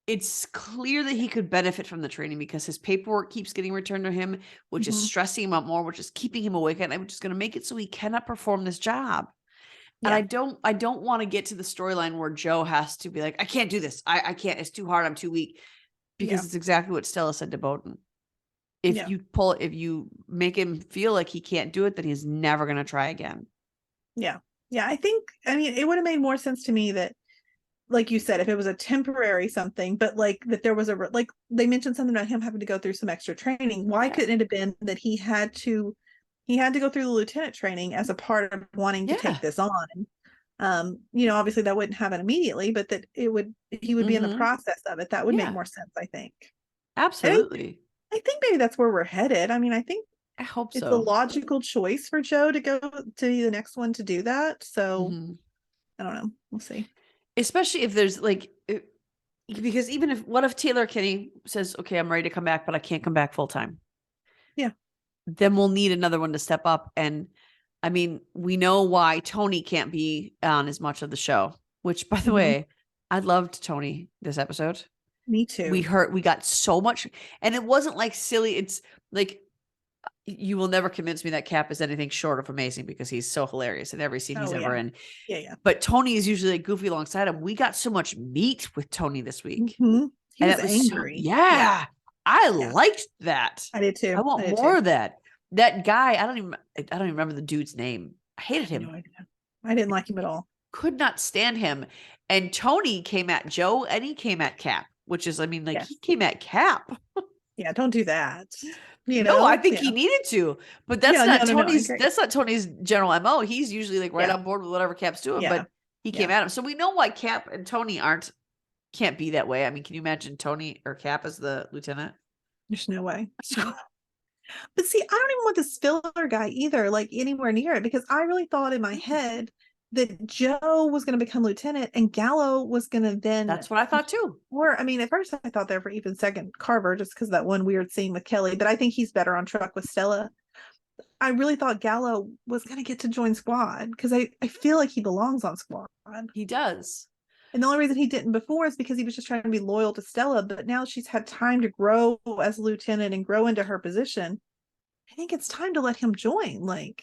it's clear that he could benefit from the training, because his paperwork keeps getting returned to him, which is Mhm. stressing him out more, which is keeping him awake at night, which is going to make it so he cannot perform this job. And Yeah. I don't want to get to the storyline where Joe has to be like, I can't do this. I can't. It's too hard. I'm too weak. Because Yeah. it's exactly what Stella said to Bowden. If Yeah. you make him feel like he can't do it, then he's never going to try again. Yeah. Yeah. I mean, it would have made more sense to me that, like you said, if it was a temporary something, but like that there was like they mentioned something about him having to go through some extra training. Why Yeah. couldn't it have been that he had to go through the lieutenant training as a part of wanting to Yeah. take this on? Obviously that wouldn't happen immediately, but that he would be in the Mhm. process of it. That would make Yeah. more sense, I think. And Absolutely. I think maybe that's where we're headed. I mean, I think I hope it's a so. logical choice for Joe to go to be the next one to do that. So Mhm. I don't know. We'll see. Especially if there's like, because even what if Taylor Kinney says, okay, I'm ready to come back, but I can't come back full time. Yeah. Then we'll need another one to step up. And I mean, we know why Tony can't be on as much of the show, which, by the Mhm. way, I loved Tony this episode. Me too. We got so much, and it wasn't like silly. It's like, you will never convince me that Cap is anything short of amazing, because he's so hilarious in every scene he's Oh, ever yeah. in. Yeah. But Tony is usually like goofy alongside him. We got so much meat with Tony this week. Mhm. He And was that was so, angry. yeah, I Yeah. liked that. I did too. I want did more too. of that. That guy, I don't even remember the dude's name. I I hated have no him. idea. I didn't like him at all. Could not stand him. And Tony came at Joe, and he came at Cap, which is, I mean, like, he Yes. came at Cap. Yeah, don't do that. No, I think Yeah. he needed to, but Yeah, no, I agree. That's not Tony's general MO. He's usually like right Yeah. on board with whatever Cap's doing, Yeah. but he came Yeah. at him. So we know why Cap and Tony can't be that way. I mean, can you imagine Tony or Cap as the lieutenant? There's no way. But see, I don't even want this filler guy either, like anywhere near it, because I really thought in my head that Joe was going to become lieutenant and Gallo was going to then. That's what I thought too. Or, I mean, at first I thought there for even second Carver, just because that one weird scene with Kelly, but I think he's better on truck with Stella. I really thought Gallo was going to get to join squad, because I feel like he belongs on squad. He does. And the only reason he didn't before is because he was just trying to be loyal to Stella. But now she's had time to grow as lieutenant and grow into her position. I think it's time to let him join. Like,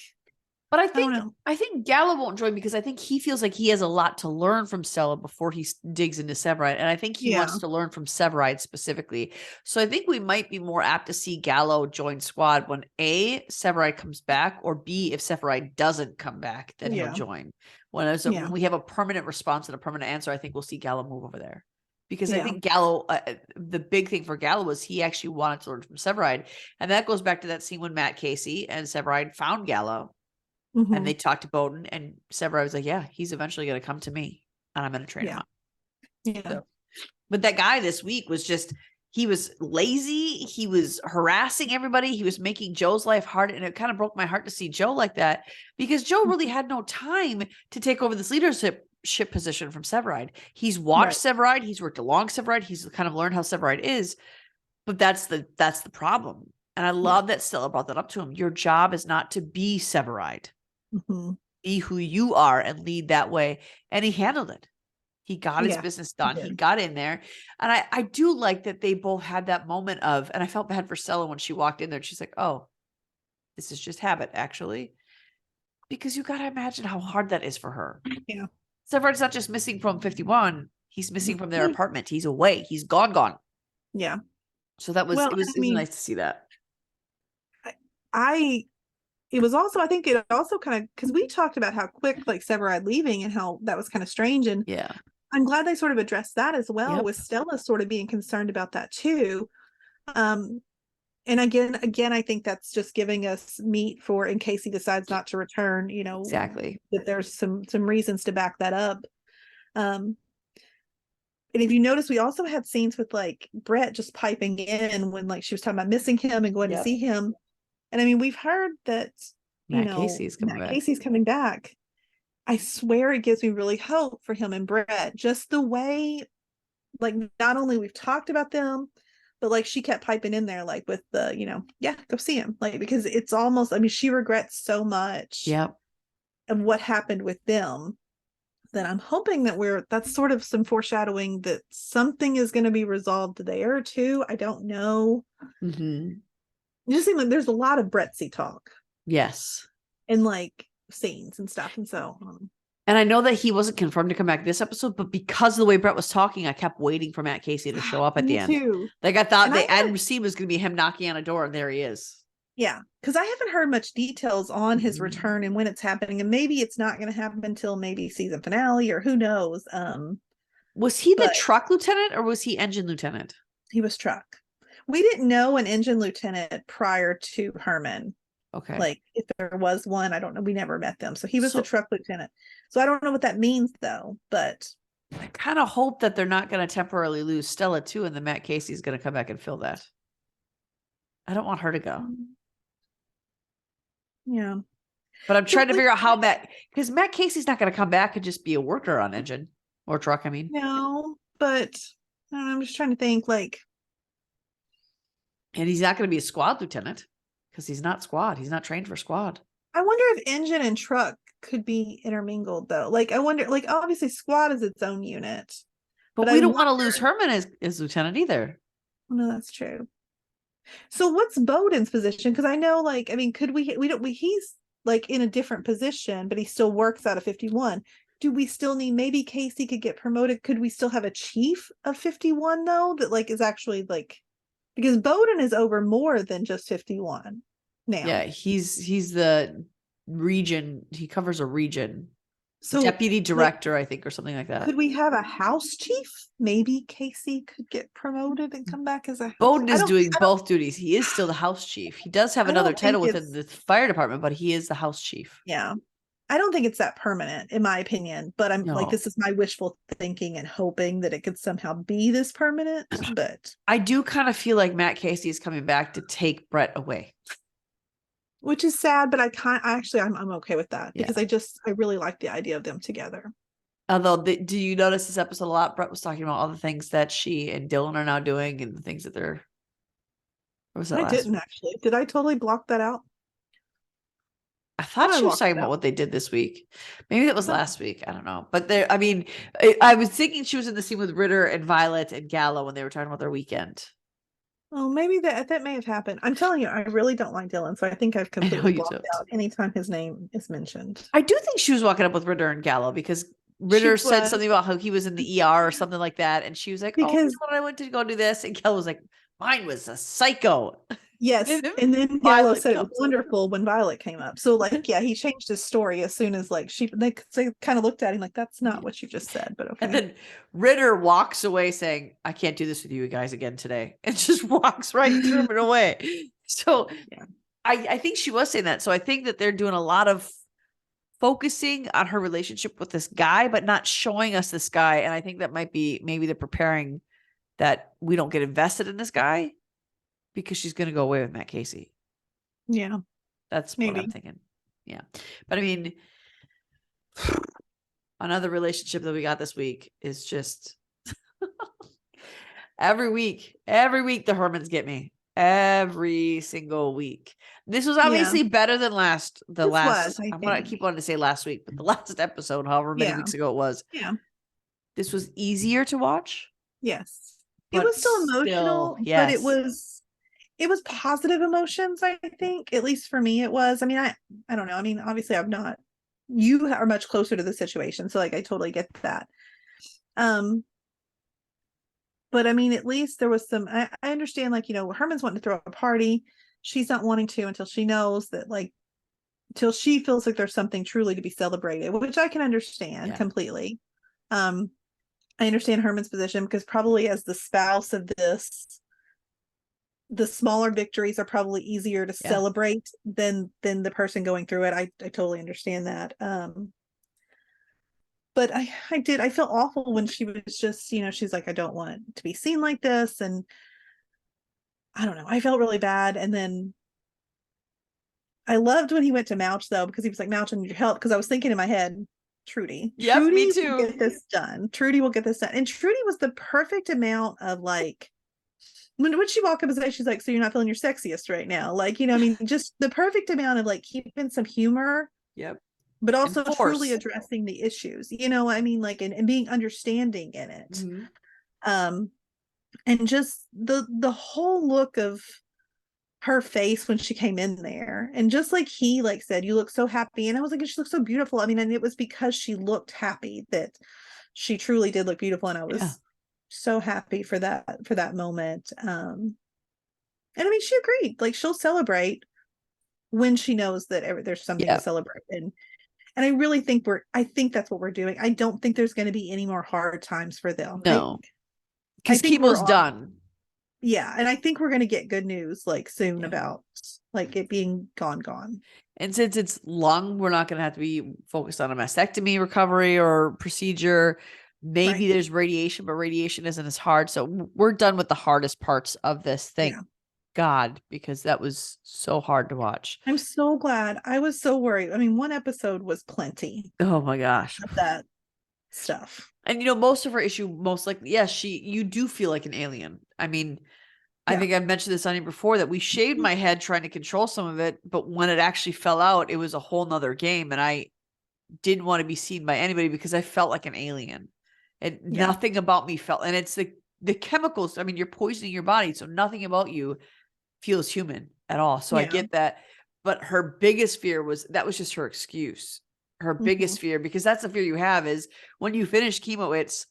But I don't know. I think Gallo won't join because I think he feels like he has a lot to learn from Stella before he digs into Severide. And I think he Yeah. wants to learn from Severide specifically. So I think we might be more apt to see Gallo join squad when A, Severide comes back, or B, if Severide doesn't come back, then he'll Yeah. join. When Yeah. we have a permanent response and a permanent answer, I think we'll see Gallo move over there. Because I Yeah. think Gallo, the big thing for Gallo was he actually wanted to learn from Severide. And that goes back to that scene when Matt Casey and Severide found Gallo. Mhm. And they talked to Bowden, and Severide was like, yeah, he's eventually going to come to me and I'm going to train him Yeah. up. Yeah. So, but that guy this week was just, he was lazy. He was harassing everybody. He was making Joe's life hard. And it kind of broke my heart to see Joe like that because Joe really had no time to take over this leadership position from Severide. He's watched Severide. He's worked along Severide. He's kind of learned how Severide is, but that's the problem. And I love that Stella brought that up to him. Your job is not to be Severide. Mm-hmm. Be who you are and lead that way. And he handled it. He got his Yeah, business done. he He did. got in there. And I do like that they both had that moment of, and I felt bad for Stella when she walked in there. She's like, oh, this is just habit, actually. Because you got to imagine how hard that is for her. Yeah. Severide's not just missing from 51. He's missing from their apartment. He's away. He's gone. Yeah. So that was, Well, it was nice to see that. It was also, I think it also kind of, because we talked about how quick like Severide leaving and how that was kind of strange. And Yeah. I'm glad they sort of addressed that as well, Yep. with Stella sort of being concerned about that too. And again, I think that's just giving us meat for in case he decides not to return, Exactly. that there's some reasons to back that up. And if you notice, we also had scenes with like Brett just piping in when like she was talking about missing him and going to see him. And I mean, we've heard that, Matt Casey's coming back. Casey's coming back. I swear it gives me really hope for him and Brett. Just the way, like, not only we've talked about them, but like she kept piping in there, like with the, go see him. Like, because it's almost, I mean, she regrets so much of what happened with them that I'm hoping that that's sort of some foreshadowing that something is going to be resolved there too. I don't know. Mm-hmm. It just seems like there's a lot of Brettsy talk. Yes. And like scenes and stuff. And so. And I know that he wasn't confirmed to come back this episode, but because of the way Brett was talking, I kept waiting for Matt Casey to show up at the end. Me too. Like I thought the end scene was going to be him knocking on a door, and there he is. Yeah, because I haven't heard much details on his return and when it's happening, and maybe it's not going to happen until maybe season finale or who knows. Was he the truck lieutenant or was he engine lieutenant? He was truck. We didn't know an engine lieutenant prior to Herman. Okay. Like if there was one, I don't know. We never met them. So he was the truck lieutenant. So I don't know what that means though, but I kind of hope that they're not going to temporarily lose Stella too, and then Matt Casey's going to come back and fill that. I don't want her to go. Yeah. But I'm trying to figure out because Matt Casey's not going to come back and just be a worker on engine or truck. I mean, no, but I don't know, I'm just trying to think like. And he's not going to be a squad lieutenant because he's not squad. He's not trained for squad. I wonder if engine and truck could be intermingled though. Like I wonder, like obviously squad is its own unit. But we don't want to lose Herman as lieutenant either. No, that's true. So what's Bowden's position? Because I know, like, I mean, could he's like in a different position, but he still works out of 51. Do we still need, maybe Casey could get promoted? Could we still have a chief of 51 though? That like is actually like, because Bowden is over more than just 51 now. Yeah, he's the region. He covers a region. So deputy director, like, I think, or something like that. Could we have a house chief? Maybe Casey could get promoted and come back as a house. Bowden is doing both duties. He is still the house chief. He does have another title within the fire department, but he is the house chief. Yeah. I don't think it's that permanent, in my opinion, but I'm like, this is my wishful thinking and hoping that it could somehow be this permanent. But I do kind of feel like Matt Casey is coming back to take Brett away. Which is sad, but I'm okay with that because I really like the idea of them together. Although, do you notice this episode a lot? Brett was talking about all the things that she and Dylan are now doing and the things that they're. Or was that I didn't actually. Did I totally block that out? I thought she was talking about what they did this week. Maybe that was last week. I don't know. But I mean, I was thinking she was in the scene with Ritter and Violet and Gallo when they were talking about their weekend. Oh, maybe that may have happened. I'm telling you, I really don't like Dylan, so I think I've completely you blocked don't. out anytime his name is mentioned. I do think she was walking up with Ritter and Gallo because She Ritter said was. something about how he was in the ER or something like that. And she was like, oh, you Because know what? I went to go do this. And Gallo was like, mine was a psycho. yes, then and then Gallo Violet said it was comes up. wonderful when Violet came up. So like, yeah, he changed his story as soon as like they kind of looked at him like, that's not what you just said, but And okay. then Ritter walks away saying, I can't do this with you guys again today. And just walks right through him and away. So Yeah. I think she was saying that. So I think that they're doing a lot of focusing on her relationship with this guy, but not showing us this guy. And I think that might be, maybe they're preparing that we don't get invested in this guy because she's going to go away with Matt Casey. Yeah. That's Maybe. what I'm thinking. Yeah. But I mean, another relationship that we got this week is just every week the Hermans get me every single week. This was obviously better than I I'm going to think. keep wanting to say last week, but the last episode, however many Yeah. weeks ago it was. Yeah. This was easier to watch. Yes. It But was still emotional, but yes. it was positive emotions, I think. At least for me it was. I mean, I don't know. I mean, obviously you are much closer to the situation, so like I totally get that. But I mean, at least there was some I understand, like, Herman's wanting to throw a party. She's not wanting to until she knows that, like, till she feels like there's something truly to be celebrated, which I can understand completely. I understand Herman's position because probably as the spouse of this, the smaller victories are probably easier to celebrate than the person going through it. I totally understand that. But I felt awful when she was just, she's like, I don't want it to be seen like this. And I don't know, I felt really bad. And then I loved when he went to Mouch though, because he was like, Mouch, I need your help. Because I was thinking in my head, Trudy. Yep, Trudy me too. will get this done. Trudy will get this done. And Trudy was the perfect amount of like, when she walked up and say, she's like, so you're not feeling your sexiest right now. Like, I mean, just the perfect amount of like keeping some humor. Yep. But also truly addressing the issues, I mean, like, and being understanding in it. Mm-hmm. And just the whole look of her face when she came in there, and just like he like said, you look so happy, and I was like, she looks so beautiful. I mean, and it was because she looked happy that she truly did look beautiful, and I was so happy for that moment. And I mean, she agreed, like, she'll celebrate when she knows that there's something to celebrate. And I really think I think that's what we're doing. I don't think there's going to be any more hard times for them. No, because chemo's done. Yeah, and I think we're going to get good news like soon about like it being gone. And since it's lung, we're not going to have to be focused on a mastectomy recovery or procedure. Maybe there's radiation, but radiation isn't as hard. So we're done with the hardest parts of this thing. Yeah. God, because that was so hard to watch. I'm so glad. I was so worried. I mean, one episode was plenty. Oh my gosh. Of that stuff. And most of her issue, most likely, you do feel like an alien. I mean, I think I mentioned this on you before, that we shaved my head trying to control some of it, but when it actually fell out, it was a whole nother game. And I didn't want to be seen by anybody because I felt like an alien, and nothing about me felt, and it's the chemicals. I mean, you're poisoning your body. So nothing about you feels human at all. So I get that. But her biggest fear was just her excuse. Her biggest fear, because that's the fear you have, is when you finish chemo,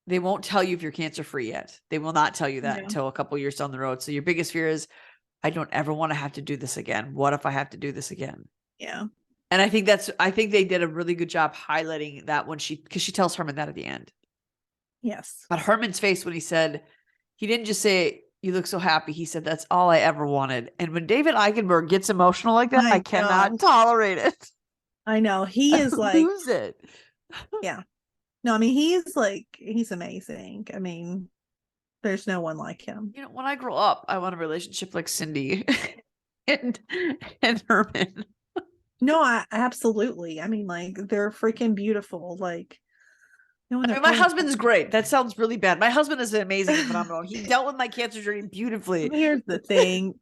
they won't tell you if you're cancer free yet. They will not tell you that until a couple years down the road. So your biggest fear is, I don't ever want to have to do this again. What if I have to do this again? Yeah. And I think they did a really good job highlighting that because she tells Herman that at the end. Yes. But Herman's face when he said, he didn't just say, you look so happy. He said, that's all I ever wanted. And when David Eichenberg gets emotional like that, I cannot tolerate it. I know. He is like, lose it. Yeah. No, I mean, he's amazing. I mean, there's no one like him. When I grow up, I want a relationship like Cindy and Herman. No, absolutely. I mean, like, they're freaking beautiful. Like, my husband's great. That sounds really bad. My husband is amazing and phenomenal. He dealt with my cancer journey beautifully. Here's the thing.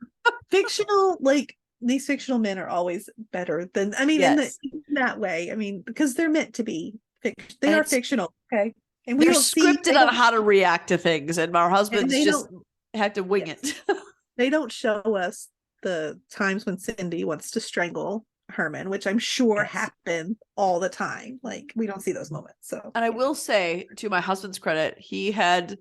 Fictional, like, these fictional men are always better than, I mean, in that way. I mean, because they're meant to be. They are fictional, okay? And they're scripted on how to react to things. And our husband's just had to wing Yes. it. They don't show us the times when Cindy wants to strangle Herman, which I'm sure Yes. happen all the time. Like, we don't see those moments. So, And I will say, to my husband's credit, he had,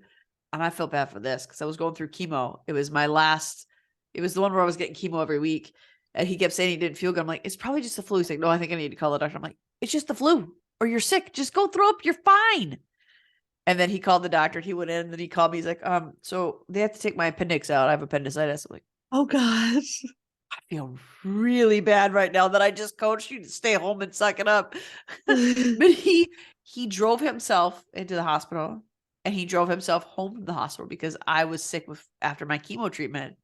and I felt bad for this because I was going through chemo. It was the one where I was getting chemo every week. And he kept saying he didn't feel good. I'm like, it's probably just the flu. He's like, no, I think I need to call the doctor. I'm like, it's just the flu or you're sick. Just go throw up. You're fine. And then he called the doctor. He went in and then he called me. He's like, so they have to take my appendix out. I have appendicitis. I'm like, oh gosh. I feel really bad right now that I just coached you to stay home and suck it up. But he drove himself into the hospital and he drove himself home from the hospital because I was sick after my chemo treatment.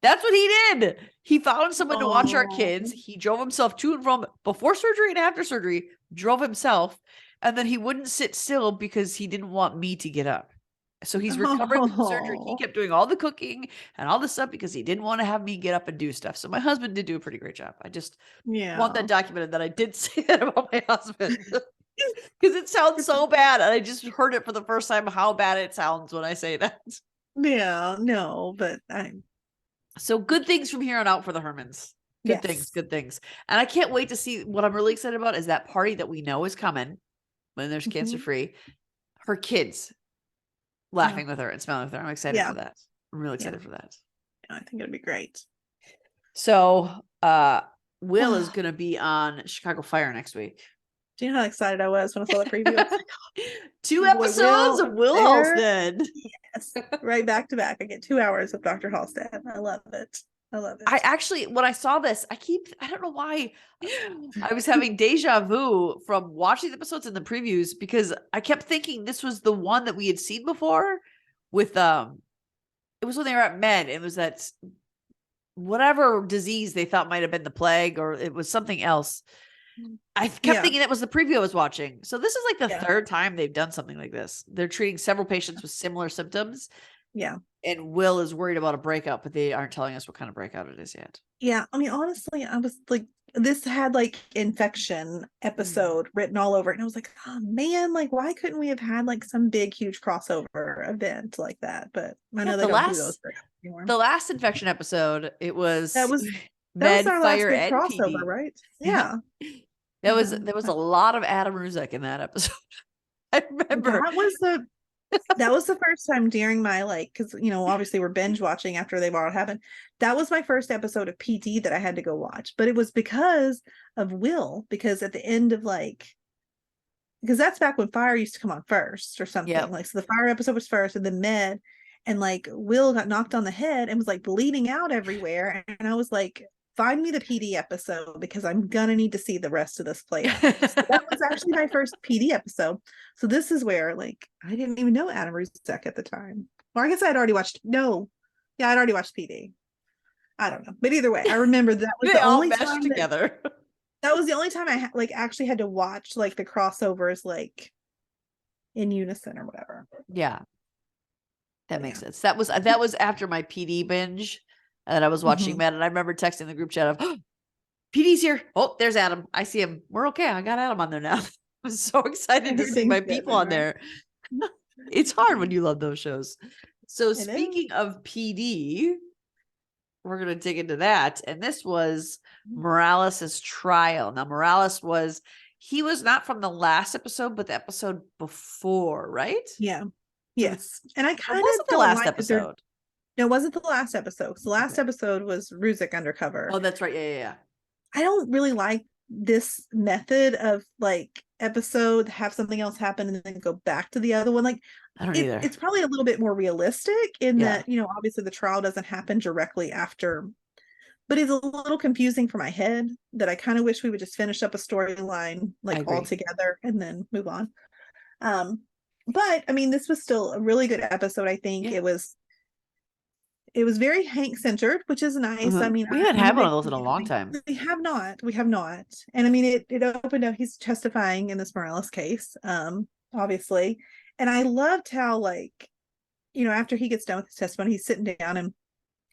That's what he did. He found someone to watch our kids. He drove himself to and from before surgery and after surgery, drove himself. And then he wouldn't sit still because he didn't want me to get up. So he's recovering from surgery. He kept doing all the cooking and all the stuff because he didn't want to have me get up and do stuff. So my husband did do a pretty great job. I just want that documented that I did say that about my husband. Because it sounds so bad. And I just heard it for the first time how bad it sounds when I say that. Yeah, no, but So good things from here on out for the Hermans. Good things, good things. And I can't wait to see what I'm really excited about is that party that we know is coming when there's cancer free. Her kids laughing with her and smiling with her. I'm excited for that. I'm really excited for that. I think it'd be great. So Will is going to be on Chicago Fire next week. Do you know how excited I was when I saw the preview? Like, 2 episodes of Will Halstead. Yes, right back to back. I get 2 hours of Dr. Halstead. I love it. I love it. I actually, when I saw this, I don't know why I was having deja vu from watching the episodes and the previews because I kept thinking this was the one that we had seen before with, it was when they were at Med. It was that whatever disease they thought might have been the plague or it was something else. I kept thinking that was the preview I was watching. So this is like the third time they've done something like this. They're treating several patients with similar symptoms. Yeah. And Will is worried about a breakout, but they aren't telling us what kind of breakout it is yet. Yeah. I mean, honestly, I was like, this had like infection episode written all over it. And I was like, oh man, like, why couldn't we have had like some big, huge crossover event like that? But I know they don't do those anymore. The last infection episode, it was that was our last big crossover, right? Yeah. There was a lot of Adam Ruzek in that episode. I remember that was the first time during my because obviously we're binge watching after they've all happened. That was my first episode of PD that I had to go watch, but it was because of Will, because at the end of because that's back when Fire used to come on first or something. So the Fire episode was first and then Med, and Will got knocked on the head and was bleeding out everywhere, and I was like, find me the PD episode because I'm gonna need to see the rest of this play out. So that was actually my first PD episode. So this is where I didn't even know Adam Ruzek at the time. Or I guess I'd already watched. No, yeah, I'd already watched PD. I don't know, but either way, I remember that was the only time together. That was the only time I actually had to watch the crossovers in unison or whatever. Yeah, that makes sense. That was after my PD binge. And I was watching Matt, and I remember texting the group chat of, oh, PD's here. Oh, there's Adam. I see him. We're okay. I got Adam on there now. I'm so excited to see my people on there. It's hard when you love those shows. So speaking of PD, we're going to dig into that. And this was Morales' trial. Now, Morales he was not from the last episode, but the episode before, right? Yeah. Yes. And I kind of wasn't the last episode. No, it wasn't the last episode. So the last episode was Ruzek Undercover. Oh, that's right. Yeah. I don't really like this method of episode, have something else happen and then go back to the other one. I don't either. It's probably a little bit more realistic in that, obviously the trial doesn't happen directly after, but it's a little confusing for my head that I kind of wish we would just finish up a storyline all together and then move on. But I mean, this was still a really good episode. I think it was very Hank centered, which is nice. I mean, we haven't had one of those in a long time. We have not. And I mean, it opened up. He's testifying in this Morales case, obviously. And I loved how, after he gets done with his testimony, he's sitting down and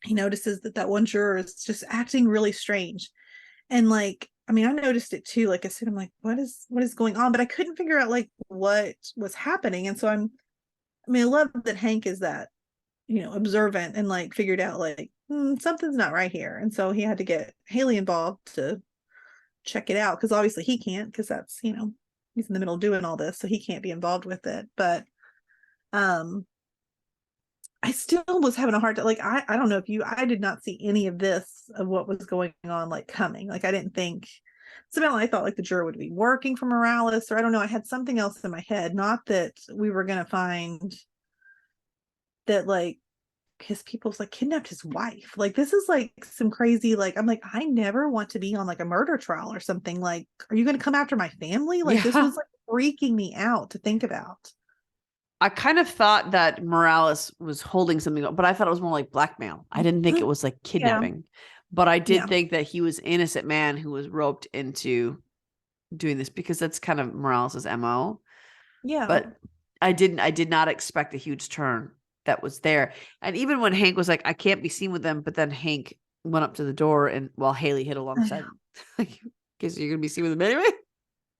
he notices that one juror is just acting really strange. And I mean, I noticed it too. Like I said, I'm like, what is going on? But I couldn't figure out what was happening. And so I love that Hank is that observant and like figured out like something's not right here. And so he had to get Haley involved to check it out, because obviously he can't, because that's, he's in the middle of doing all this, so he can't be involved with it. But I still was having a hard time. Like, I don't know if I did not see any of this, of what was going on, like coming. Like, I didn't think, somehow I thought like the juror would be working for Morales, or I don't know. I had something else in my head. Not that we were going to find that like his people's like kidnapped his wife. Like, this is like some crazy, like, I'm like, I never want to be on like a murder trial or something. Like, are you going to come after my family? Like, this was like freaking me out to think about. I kind of thought that Morales was holding something up, but I thought it was more like blackmail. I didn't think it was like kidnapping. Yeah. But I did think that he was an innocent man who was roped into doing this, because that's kind of Morales's MO. Yeah. But I did not expect a huge turn that was there. And even when Hank was like, I can't be seen with them, but then Hank went up to the door, and while Haley hid alongside, like, guess you're gonna be seen with them anyway.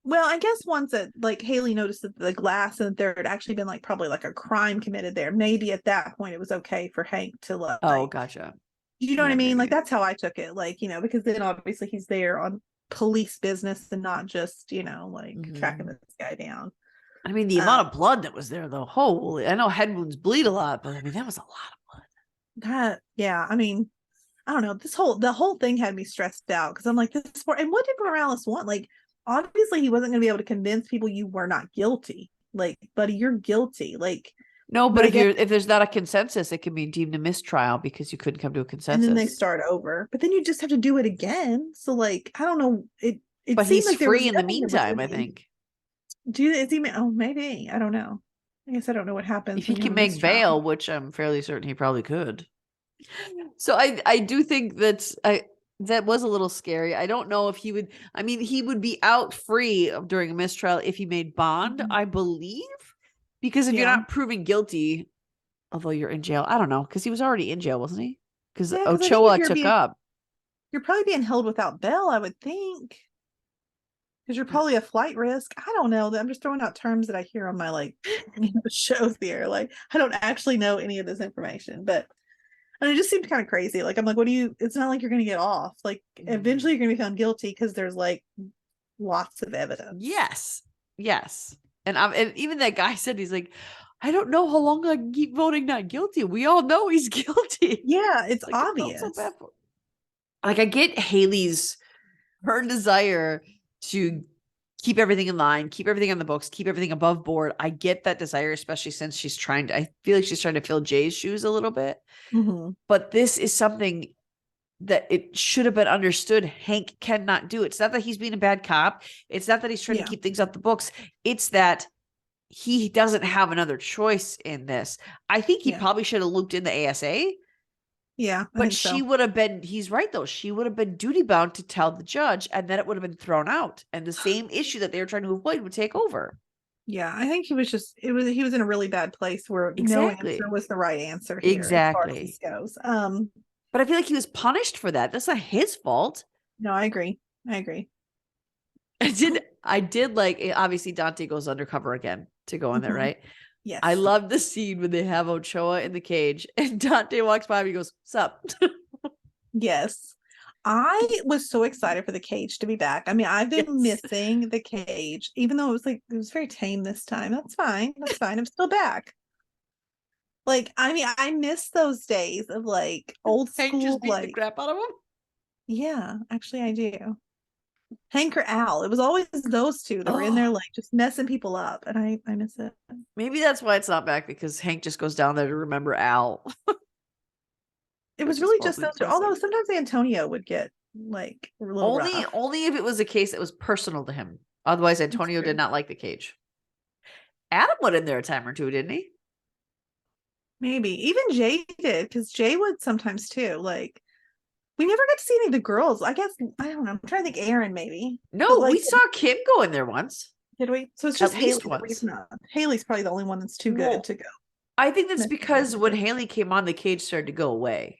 Well, I guess once that like Haley noticed that the glass and there had actually been like probably like a crime committed there, maybe at that point it was okay for Hank to like, oh, gotcha. You know what I mean? Maybe. Like, that's how I took it. Like, because then obviously he's there on police business and not just, like tracking this guy down. I mean, the amount of blood that was there, though. Holy, I know head wounds bleed a lot, but I mean, that was a lot of blood. Yeah. I mean, I don't know. The whole thing had me stressed out, because I'm like, and what did Morales want? Like, obviously he wasn't going to be able to convince people you were not guilty. Like, buddy, you're guilty. Like, no, but if there's not a consensus, it can be deemed a mistrial because you couldn't come to a consensus. And then they start over. But then you just have to do it again. So like, I don't know. But he's like free in the meantime, I think. Maybe. I don't know. I guess I don't know what happens. If he can make bail, which I'm fairly certain he probably could. So I do think that was a little scary. I don't know if he would, he would be out free during a mistrial if he made bond, I believe. Because if you're not proven guilty, although you're in jail, I don't know, because he was already in jail, wasn't he? Because Ochoa took up. You're probably being held without bail, I would think. Because you're probably a flight risk. I don't know. I'm just throwing out terms that I hear on my like shows here. Like, I don't actually know any of this information, but it just seemed kind of crazy. Like, I'm like, it's not like you're going to get off. Like, eventually you're going to be found guilty because there's like lots of evidence. Yes. And even that guy said, he's like, I don't know how long I can keep voting not guilty. We all know he's guilty. Yeah, it's like, obvious. Like, I get her desire to keep everything in line, keep everything on the books, keep everything above board. I get that desire, especially since I feel like she's trying to fill Jay's shoes a little bit. Mm-hmm. But this is something that it should have been understood Hank cannot do. It's not that he's being a bad cop. It's not that he's trying to keep things off the books. It's that he doesn't have another choice in this. I think he probably should have looped in the ASA. Yeah. But she would have been, he's right though. She would have been duty bound to tell the judge, and then it would have been thrown out. And the same issue that they were trying to avoid would take over. Yeah. I think he was in a really bad place where no answer was the right answer here. Exactly. As far as this goes. But I feel like he was punished for that. That's not his fault. No, I agree. I did like, obviously Dante goes undercover again to go in there, right? Yes. I love the scene when they have Ochoa in the cage and Dante walks by and he goes, "Sup?" Yes. I was so excited for the cage to be back. I mean, I've been missing the cage, even though it was very tame this time. That's fine. I'm still back. Like, I mean, I miss those days of like old school, just beat the crap out of him. Yeah, actually I do. Hank or Al. It was always those two that were in there, like just messing people up, and I miss it. Maybe that's why it's not back, because Hank just goes down there to remember Al. It was really just those two. Although sometimes Antonio would get like a little rough. Only if it was a case that was personal to him. Otherwise, Antonio did not like the cage. Adam went in there a time or two, didn't he? Maybe even Jay did, because Jay would sometimes too. Like, we never got to see any of the girls. I guess, I don't know. I'm trying to think. Aaron, maybe. No, we saw Kim go in there once. Did we? So it's just Haley. Haley's probably the only one that's too good to go. I think that's because when Haley came on, the cage started to go away.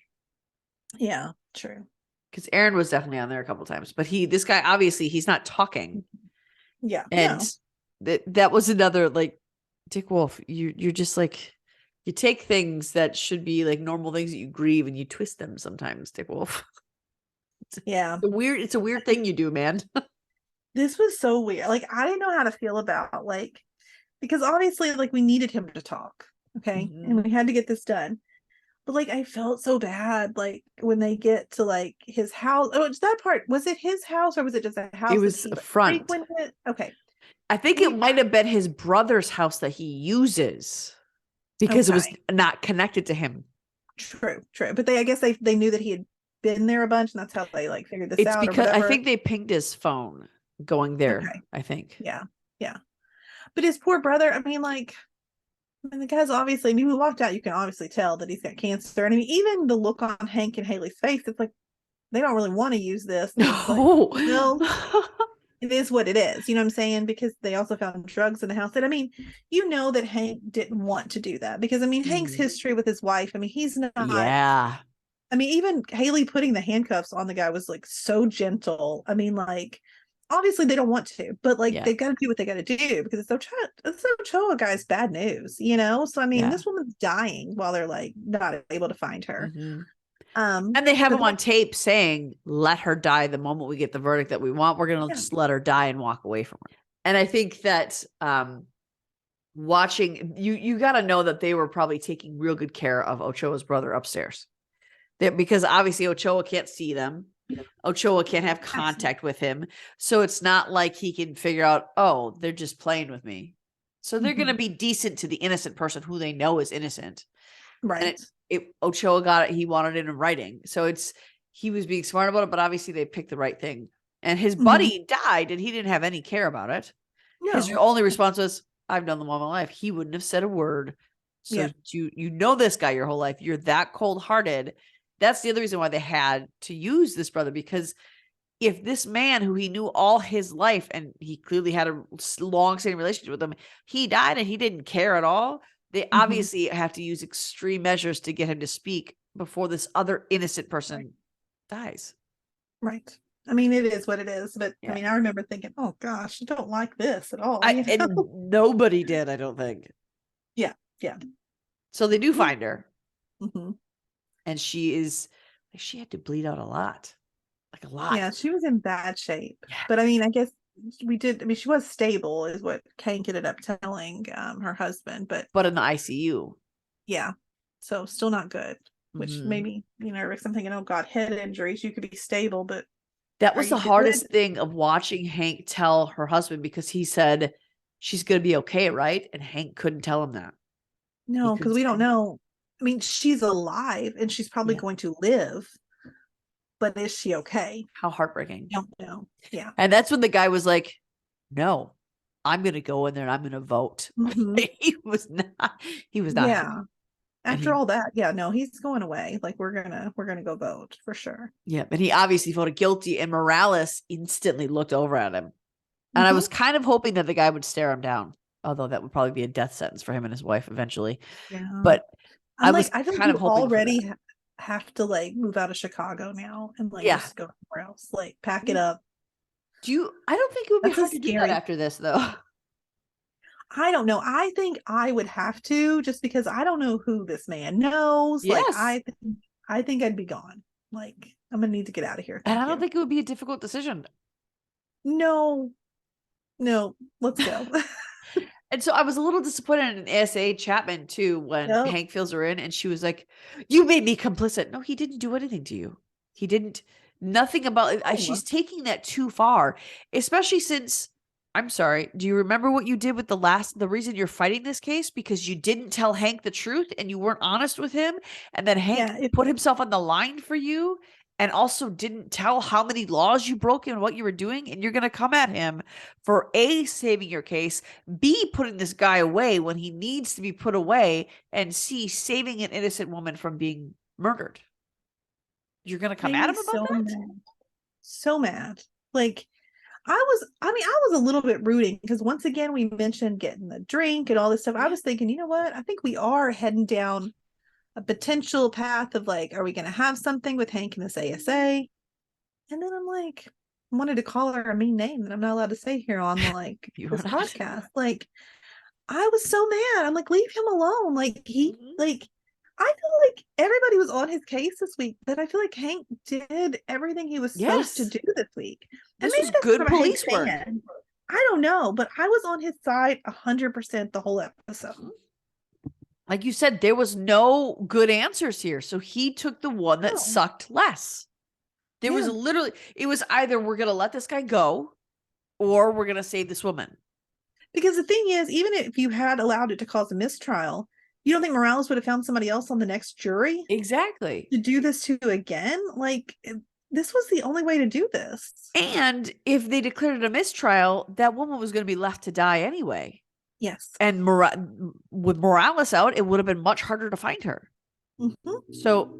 Yeah, true. Because Aaron was definitely on there a couple of times, but this guy, obviously he's not talking. Yeah. And that was another, like, Dick Wolf, you're just like, You take things that should be like normal things that you grieve and you twist them sometimes, Dick Wolf. Yeah. It's a weird thing you do, man. This was so weird. Like, I didn't know how to feel about, like, because obviously, like, we needed him to talk. Okay. And we had to get this done. But like, I felt so bad, like, when they get to like his house. Oh, it's that part. Was it his house or was it just a house It that was he a like, front. frequented? Okay. I think it might have been his brother's house that he uses because it was Okay. not connected to him. True. But I guess they knew that he had been there a bunch, and that's how they like figured this It's out or because I whatever. think they pinged his phone going there. Okay. I think. Yeah. But his poor brother, I mean, like, the guy's obviously, I mean, we walked out, you can obviously tell that he's got cancer. And I mean, even the look on Hank and Haley's face, it's like, they don't really want to use this. And it's like, No. well, it is what it is. You know what I'm saying? Because they also found drugs in the house. And I mean, you know that Hank didn't want to do that because I mean, Hank's history with his wife, I mean, he's not. Yeah. I mean, even Haley putting the handcuffs on the guy was like so gentle. I mean, like, obviously they don't want to, but like they've got to do what they got to do because it's Ochoa guy's bad news, you know? So I mean, this woman's dying while they're like not able to find her. And they have him on tape saying, let her die the moment we get the verdict that we want. We're going to just let her die and walk away from her. And I think that watching, you got to know that they were probably taking real good care of Ochoa's brother upstairs. Because obviously Ochoa can't see them. Ochoa can't have contact with him. So it's not like he can figure out, oh, they're just playing with me. So they're going to be decent to the innocent person who they know is innocent. Right. And Ochoa got it. He wanted it in writing. So he was being smart about it, but obviously they picked the right thing. And his buddy died and he didn't have any care about it. No. His only response was, I've known them all my life. He wouldn't have said a word. So you know this guy your whole life. You're that cold-hearted. That's the other reason why they had to use this brother, because if this man who he knew all his life and he clearly had a long-standing relationship with him, he died and he didn't care at all, they obviously have to use extreme measures to get him to speak before this other innocent person dies. Right. I mean, it is what it is. But I mean, I remember thinking, oh gosh, I don't like this at all. And nobody did, I don't think. Yeah. So they do find her. And she had to bleed out a lot. Like a lot. Yeah, she was in bad shape. Yeah. But I mean, I guess she was stable is what Hank ended up telling her husband. But in the ICU. Yeah. So still not good. Which made me, I'm thinking, oh God, head injuries, you could be stable, but that was the hardest thing of watching Hank tell her husband, because he said, she's going to be okay, right? And Hank couldn't tell him that. No, because we don't know. I mean, she's alive and she's probably going to live, but is she okay? How heartbreaking. Don't know. Yeah. And that's when the guy was like, no, I'm going to go in there and I'm going to vote. He was not. Yeah. After all that, no, he's going away. Like we're gonna go vote for sure. Yeah, but he obviously voted guilty, and Morales instantly looked over at him. And I was kind of hoping that the guy would stare him down, although that would probably be a death sentence for him and his wife eventually. Yeah. But I think kind of already have to like move out of Chicago now and like just go somewhere else, like pack it up. I don't think it would be hard to do that after this though. I don't know. I think I would have to, just because I don't know who this man knows. Yes. Like I think I'd be gone. Like I'm gonna need to get out of here. And I don't think it would be a difficult decision. No, let's go. And so I was a little disappointed in ASA Chapman too when Hank fills her in and she was like, you made me complicit. No, he didn't do anything to you. He didn't. Nothing about it. She's taking that too far, especially since, I'm sorry, do you remember what you did with the reason you're fighting this case? Because you didn't tell Hank the truth and you weren't honest with him. And then Hank put himself on the line for you and also didn't tell how many laws you broke and what you were doing. And you're going to come at him for A, saving your case, B, putting this guy away when he needs to be put away, and C, saving an innocent woman from being murdered. You're going to come at him about that? So mad. Like, I was a little bit rooting because once again, we mentioned getting the drink and all this stuff. I was thinking, you know what? I think we are heading down a potential path of like, are we going to have something with Hank and this ASA? And then I'm like, I wanted to call her a mean name that I'm not allowed to say here on the, like, this podcast. Like, I was so mad. I'm like, leave him alone. Like Mhm. like I feel like everybody was on his case this week, but I feel like Hank did everything he was supposed to Yes. do this week. And This maybe was that's because good I'm a Hank police work. fan. I don't know, but I was on his side 100% the whole episode. Like you said, there was no good answers here. So he took the one that No. sucked less. There was Yeah. literally, it was either we're going to let this guy go or we're going to save this woman. Because the thing is, even if you had allowed it to cause a mistrial, you don't think Morales would have found somebody else on the next jury Exactly. to do this to again? Like, this was the only way to do this. And if they declared it a mistrial, that woman was going to be left to die anyway. Yes. And with Morales out, it would have been much harder to find her. Mm-hmm. So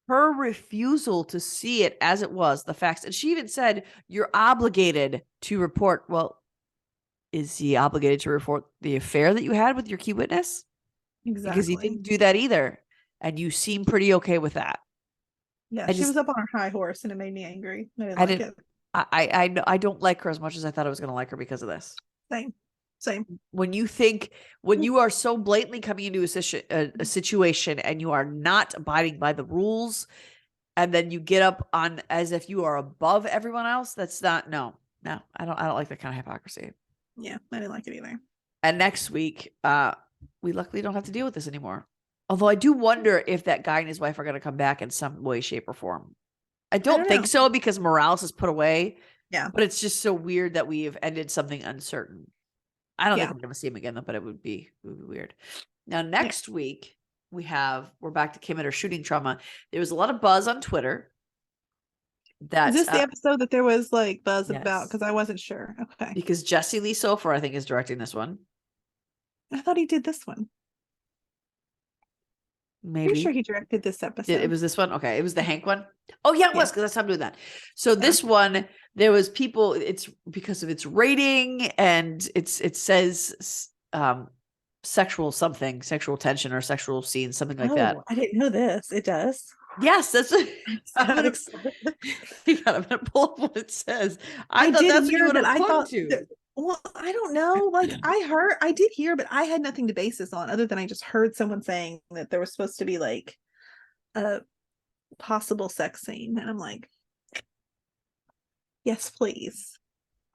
her refusal to see it as it was, the facts, and she even said, you're obligated to report. Well, is he obligated to report the affair that you had with your key witness? Exactly. Because he didn't do that either. And you seem pretty okay with that. Yeah, I she was up on her high horse and it made me angry. I didn't like it. I don't like her as much as I thought I was going to like her because of this. Same. When you are so blatantly coming into a situation and you are not abiding by the rules, and then you get up on as if you are above everyone else, that's not, no, I don't like that kind of hypocrisy. Yeah, I didn't like it either. And next week, we luckily don't have to deal with this anymore. Although I do wonder if that guy and his wife are going to come back in some way, shape, or form. I don't think so because Morales is put away. Yeah. But it's just so weird that we have ended something uncertain. I don't think we're going to see him again, though, but it would be weird. Now, next week, we're back to Kim and her shooting trauma. There was a lot of buzz on Twitter. Is this the episode that there was like buzz about? Yes. Because I wasn't sure. Okay. Because Jesse Lee Sofer, I think, is directing this one. I thought he did this one. Maybe. Pretty sure he directed this episode. It was this one? Okay. It was the Hank one? Oh, yeah, it was, because that's how I'm doing that. So this one, there was people, it's because of its rating, and it says sexual tension or sexual scenes, something like that. I didn't know this. It does. Yes, that's what I'm I'm gonna pull up what it says. I thought did that's what hear you would that. have I clung thought to. well, I don't know. Like I did hear, but I had nothing to base this on other than I just heard someone saying that there was supposed to be like a possible sex scene. And I'm like, yes, please.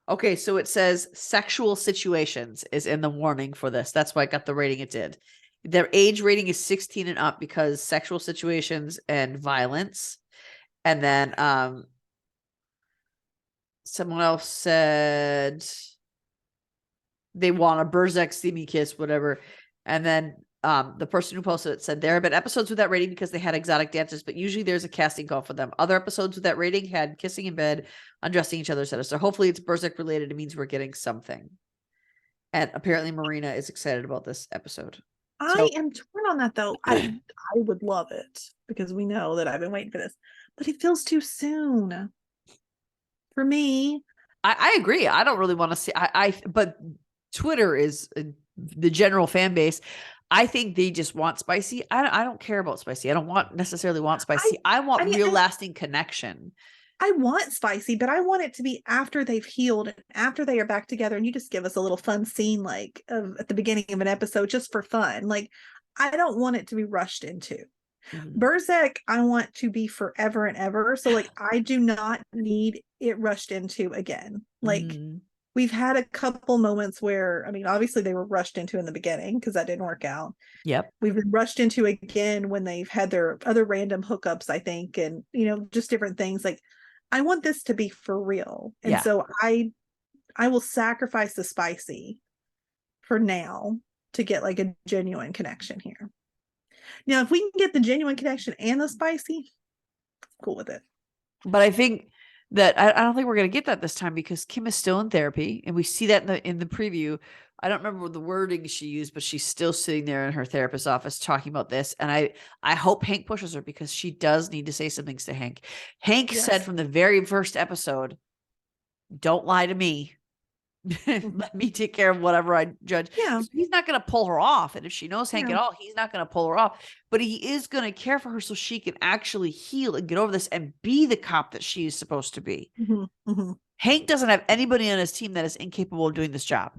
Okay, so it says sexual situations is in the warning for this. That's why it got the rating it did. Their age rating is 16 and up because sexual situations and violence. And then someone else said they want a Burzek steamy kiss, whatever. And then the person who posted it said there have been episodes with that rating because they had exotic dancers, but usually there's a casting call for them. Other episodes with that rating had kissing in bed, undressing each other, etc. So hopefully it's Burzek related. It means we're getting something. And apparently Marina is excited about this episode. I am torn on that though. I would love it because we know that I've been waiting for this, but it feels too soon for me. I agree. I don't really want to see. But Twitter is the general fan base. I think they just want spicy. I don't care about spicy. I don't necessarily want spicy. I want real lasting connection. I want spicy, but I want it to be after they've healed and after they are back together, and you just give us a little fun scene like at the beginning of an episode just for fun. Like I don't want it to be rushed into. Burzek, I want to be forever and ever. So like I do not need it rushed into again. Like we've had a couple moments where, I mean, obviously they were rushed into in the beginning because that didn't work out. Yep. We've been rushed into again when they've had their other random hookups, I think, and just different things. Like I want this to be for real. And so I will sacrifice the spicy for now to get like a genuine connection here. Now, if we can get the genuine connection and the spicy, cool with it. But I think that I don't think we're going to get that this time because Kim is still in therapy, and we see that in the preview. I don't remember the wording she used, but she's still sitting there in her therapist's office talking about this. And I hope Hank pushes her because she does need to say some things to Hank. Hank said from the very first episode, "Don't lie to me. Let me take care of whatever I judge." Yeah. He's not going to pull her off. And if she knows Hank at all, he's not going to pull her off. But he is going to care for her so she can actually heal and get over this and be the cop that she is supposed to be. Hank doesn't have anybody on his team that is incapable of doing this job.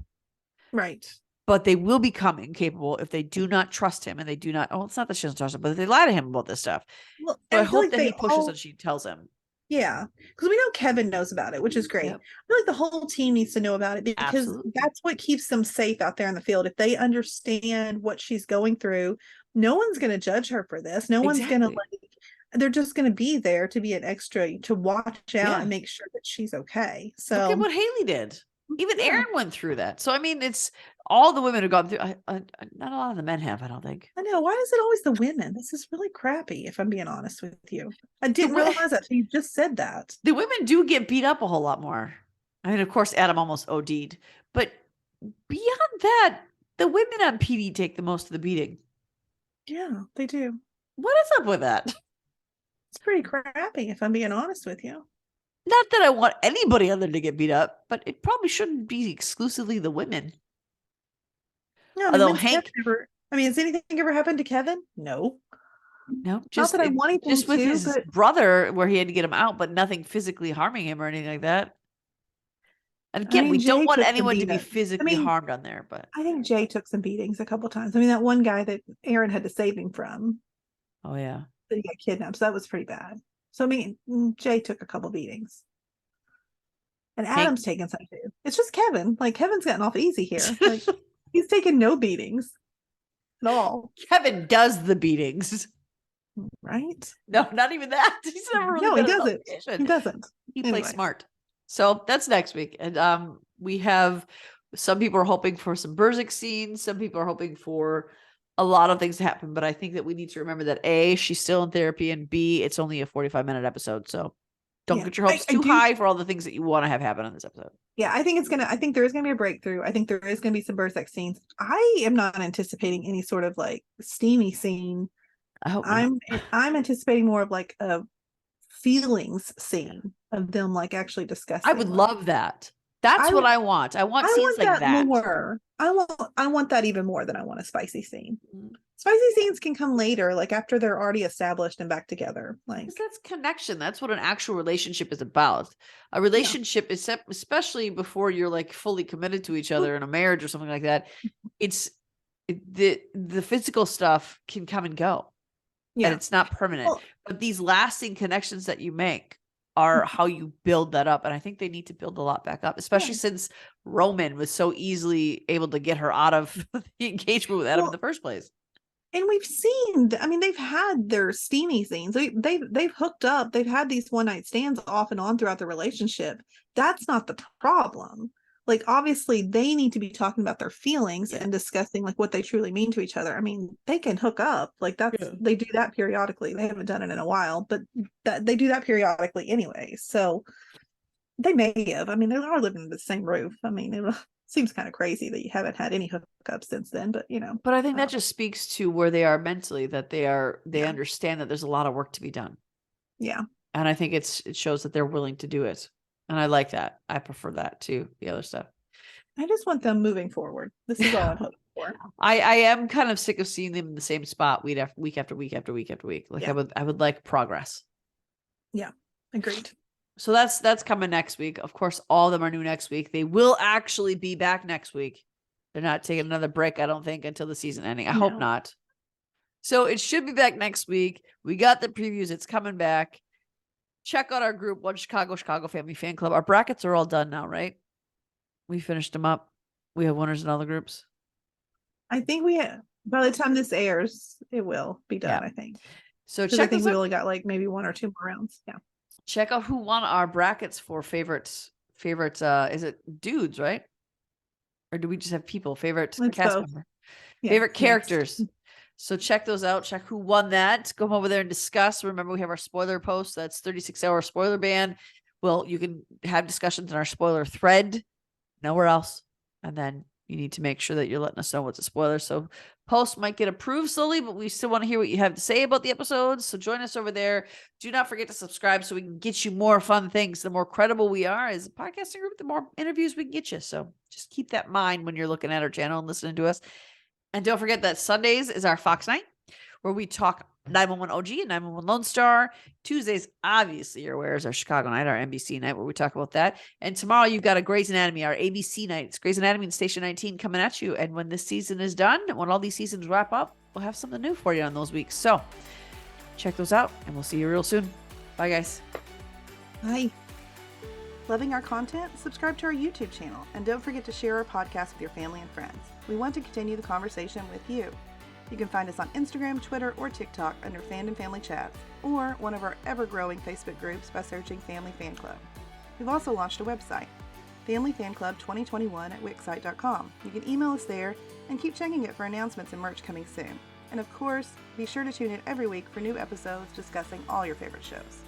Right. but they will become incapable if they do not trust him and they do not. Oh, it's not that she doesn't trust him, but if they lie to him about this stuff. Well, So I and I feel hope like that they he pushes all, and she tells him. yeah, because we know Kevin knows about it, which is great. Yep. I feel like the whole team needs to know about it because Absolutely. that's what keeps them safe out there in the field. If they understand what she's going through, no one's going to judge her for this. No one's going to Exactly. they're just going to be there to be an extra to watch out Yeah. and make sure that she's okay. Look at So what Haley did. Even yeah. Aaron went through that. So I mean, it's all the women have gone through. Not a lot of the men have, I don't think. I know. Why is it always the women? This is really crappy, if I'm being honest with you. I The, didn't wo- realize that. You just said that. the women do get beat up a whole lot more. I mean, of course, Adam almost OD'd, but beyond that, the women on PD take the most of the beating. Yeah, they do. What is up with that? It's pretty crappy, if I'm being honest with you. Not that I want anybody other to get beat up, but it probably shouldn't be exclusively the women. No, I mean, Although when's Hank, Kevin ever? I mean, has anything ever happened to Kevin? No. no, Not just that I want anything just with to, his but brother, where he had to get him out, but nothing physically harming him or anything like that. And I again, mean, we don't Jay want took some anyone to be beatings. I physically mean, harmed on there, but I think Jay took some beatings a couple times. I mean, that one guy that Aaron had to save him from, oh yeah. that he got kidnapped. So that was pretty bad. So I mean, Jay took a couple beatings. And Hank, Adam's taken some too. It's just Kevin. Like Kevin's gotten off easy here. Like he's taken no beatings at all. Kevin does the beatings. Right? No, not even that. He's never really No, he been an doesn't. altercation. He doesn't. He plays Anyway. smart. So that's next week. And we have some people are hoping for some Berzik scenes. Some people are hoping for a lot of things to happen. But I think that we need to remember that A, she's still in therapy, and B, it's only a 45-minute episode. So don't Yeah. get your hopes I too do. high for all the things that you want to have happen in this episode. Yeah, I think there is gonna be a breakthrough. I think there is gonna be some Berserk scenes. I am not anticipating any sort of like steamy scene. I hope not. I'm anticipating more of like a feelings scene of them like actually discussing. I would like, love that. That's what I want. I want scenes like that. more. I want that even more than I want a spicy scene. Mhm. Spicy scenes can come later, like after they're already established and back together. Like That's connection. That's what an actual relationship is about. A relationship is especially before you're like fully committed to each other in a marriage or something like that. The physical stuff can come and go, yeah, and it's not permanent. Well, but these lasting connections that you make are how you build that up. And I think they need to build a lot back up, especially since Roman was so easily able to get her out of the engagement with Adam in the first place. and we've seen, I mean, they've had their steamy scenes. They've hooked up. They've had these one night stands off and on throughout the relationship. That's not the problem. Like, obviously, they need to be talking about their feelings and discussing like what they truly mean to each other. I mean, they can hook up. Like they do that periodically. They haven't done it in a while, but they do that periodically anyway. So they may have. I mean, they are living under the same roof. I mean, it seems kind of crazy that you haven't had any hookups since then, but you know. But I think that just speaks to where they are mentally, that they understand that there's a lot of work to be done. Yeah. And I think it shows that they're willing to do it. And I like that. I prefer that to the other stuff. I just want them moving forward. This is all I'm hoping for. I am kind of sick of seeing them in the same spot week after week after week after week after week. Like I would like progress. Yeah, agreed. So that's coming next week. Of course, all of them are new next week. They will actually be back next week. They're not taking another break, I don't think, until the season ending. I hope not. So it should be back next week. We got the previews. It's coming back. Check out our group, One Chicago Family Fan Club. Our brackets are all done now, right? We finished them up. We have winners in all the groups. I think by the time this airs, it will be done, I think. So check I think us we out. only got like maybe 1 or 2 more rounds. Yeah. Check out who won our brackets for favorites. Is it dudes, right? Or do we just have people? Favorite cast member? Yeah, favorite characters. So check those out. Check who won that. Go over there and discuss. Remember, we have our spoiler post. That's 36-hour spoiler ban. Well, you can have discussions in our spoiler thread. Nowhere else. And then you need to make sure that you're letting us know what's a spoiler. So post might get approved slowly, but we still want to hear what you have to say about the episodes. So join us over there. Do not forget to subscribe so we can get you more fun things. The more credible we are as a podcasting group, the more interviews we can get you. So just keep that in mind when you're looking at our channel and listening to us. And don't forget that Sundays is our Fox night, where we talk 911 OG and 911 Lone Star. Tuesdays, obviously, you're aware, is our Chicago night, our NBC night, where we talk about that. And tomorrow, you've got a Grey's Anatomy, our ABC night. It's Grey's Anatomy and Station 19 coming at you. And when this season is done, when all these seasons wrap up, we'll have something new for you on those weeks. So check those out, and we'll see you real soon. Bye, guys. Bye. Loving our content? Subscribe to our YouTube channel, and don't forget to share our podcast with your family and friends. We want to continue the conversation with you. You can find us on Instagram, Twitter, or TikTok under Fandom Family Chats, or one of our ever-growing Facebook groups by searching Family Fan Club. We've also launched a website, Family Fan Club 2021 at Wixsite.com. You can email us there and keep checking it for announcements and merch coming soon. And of course, be sure to tune in every week for new episodes discussing all your favorite shows.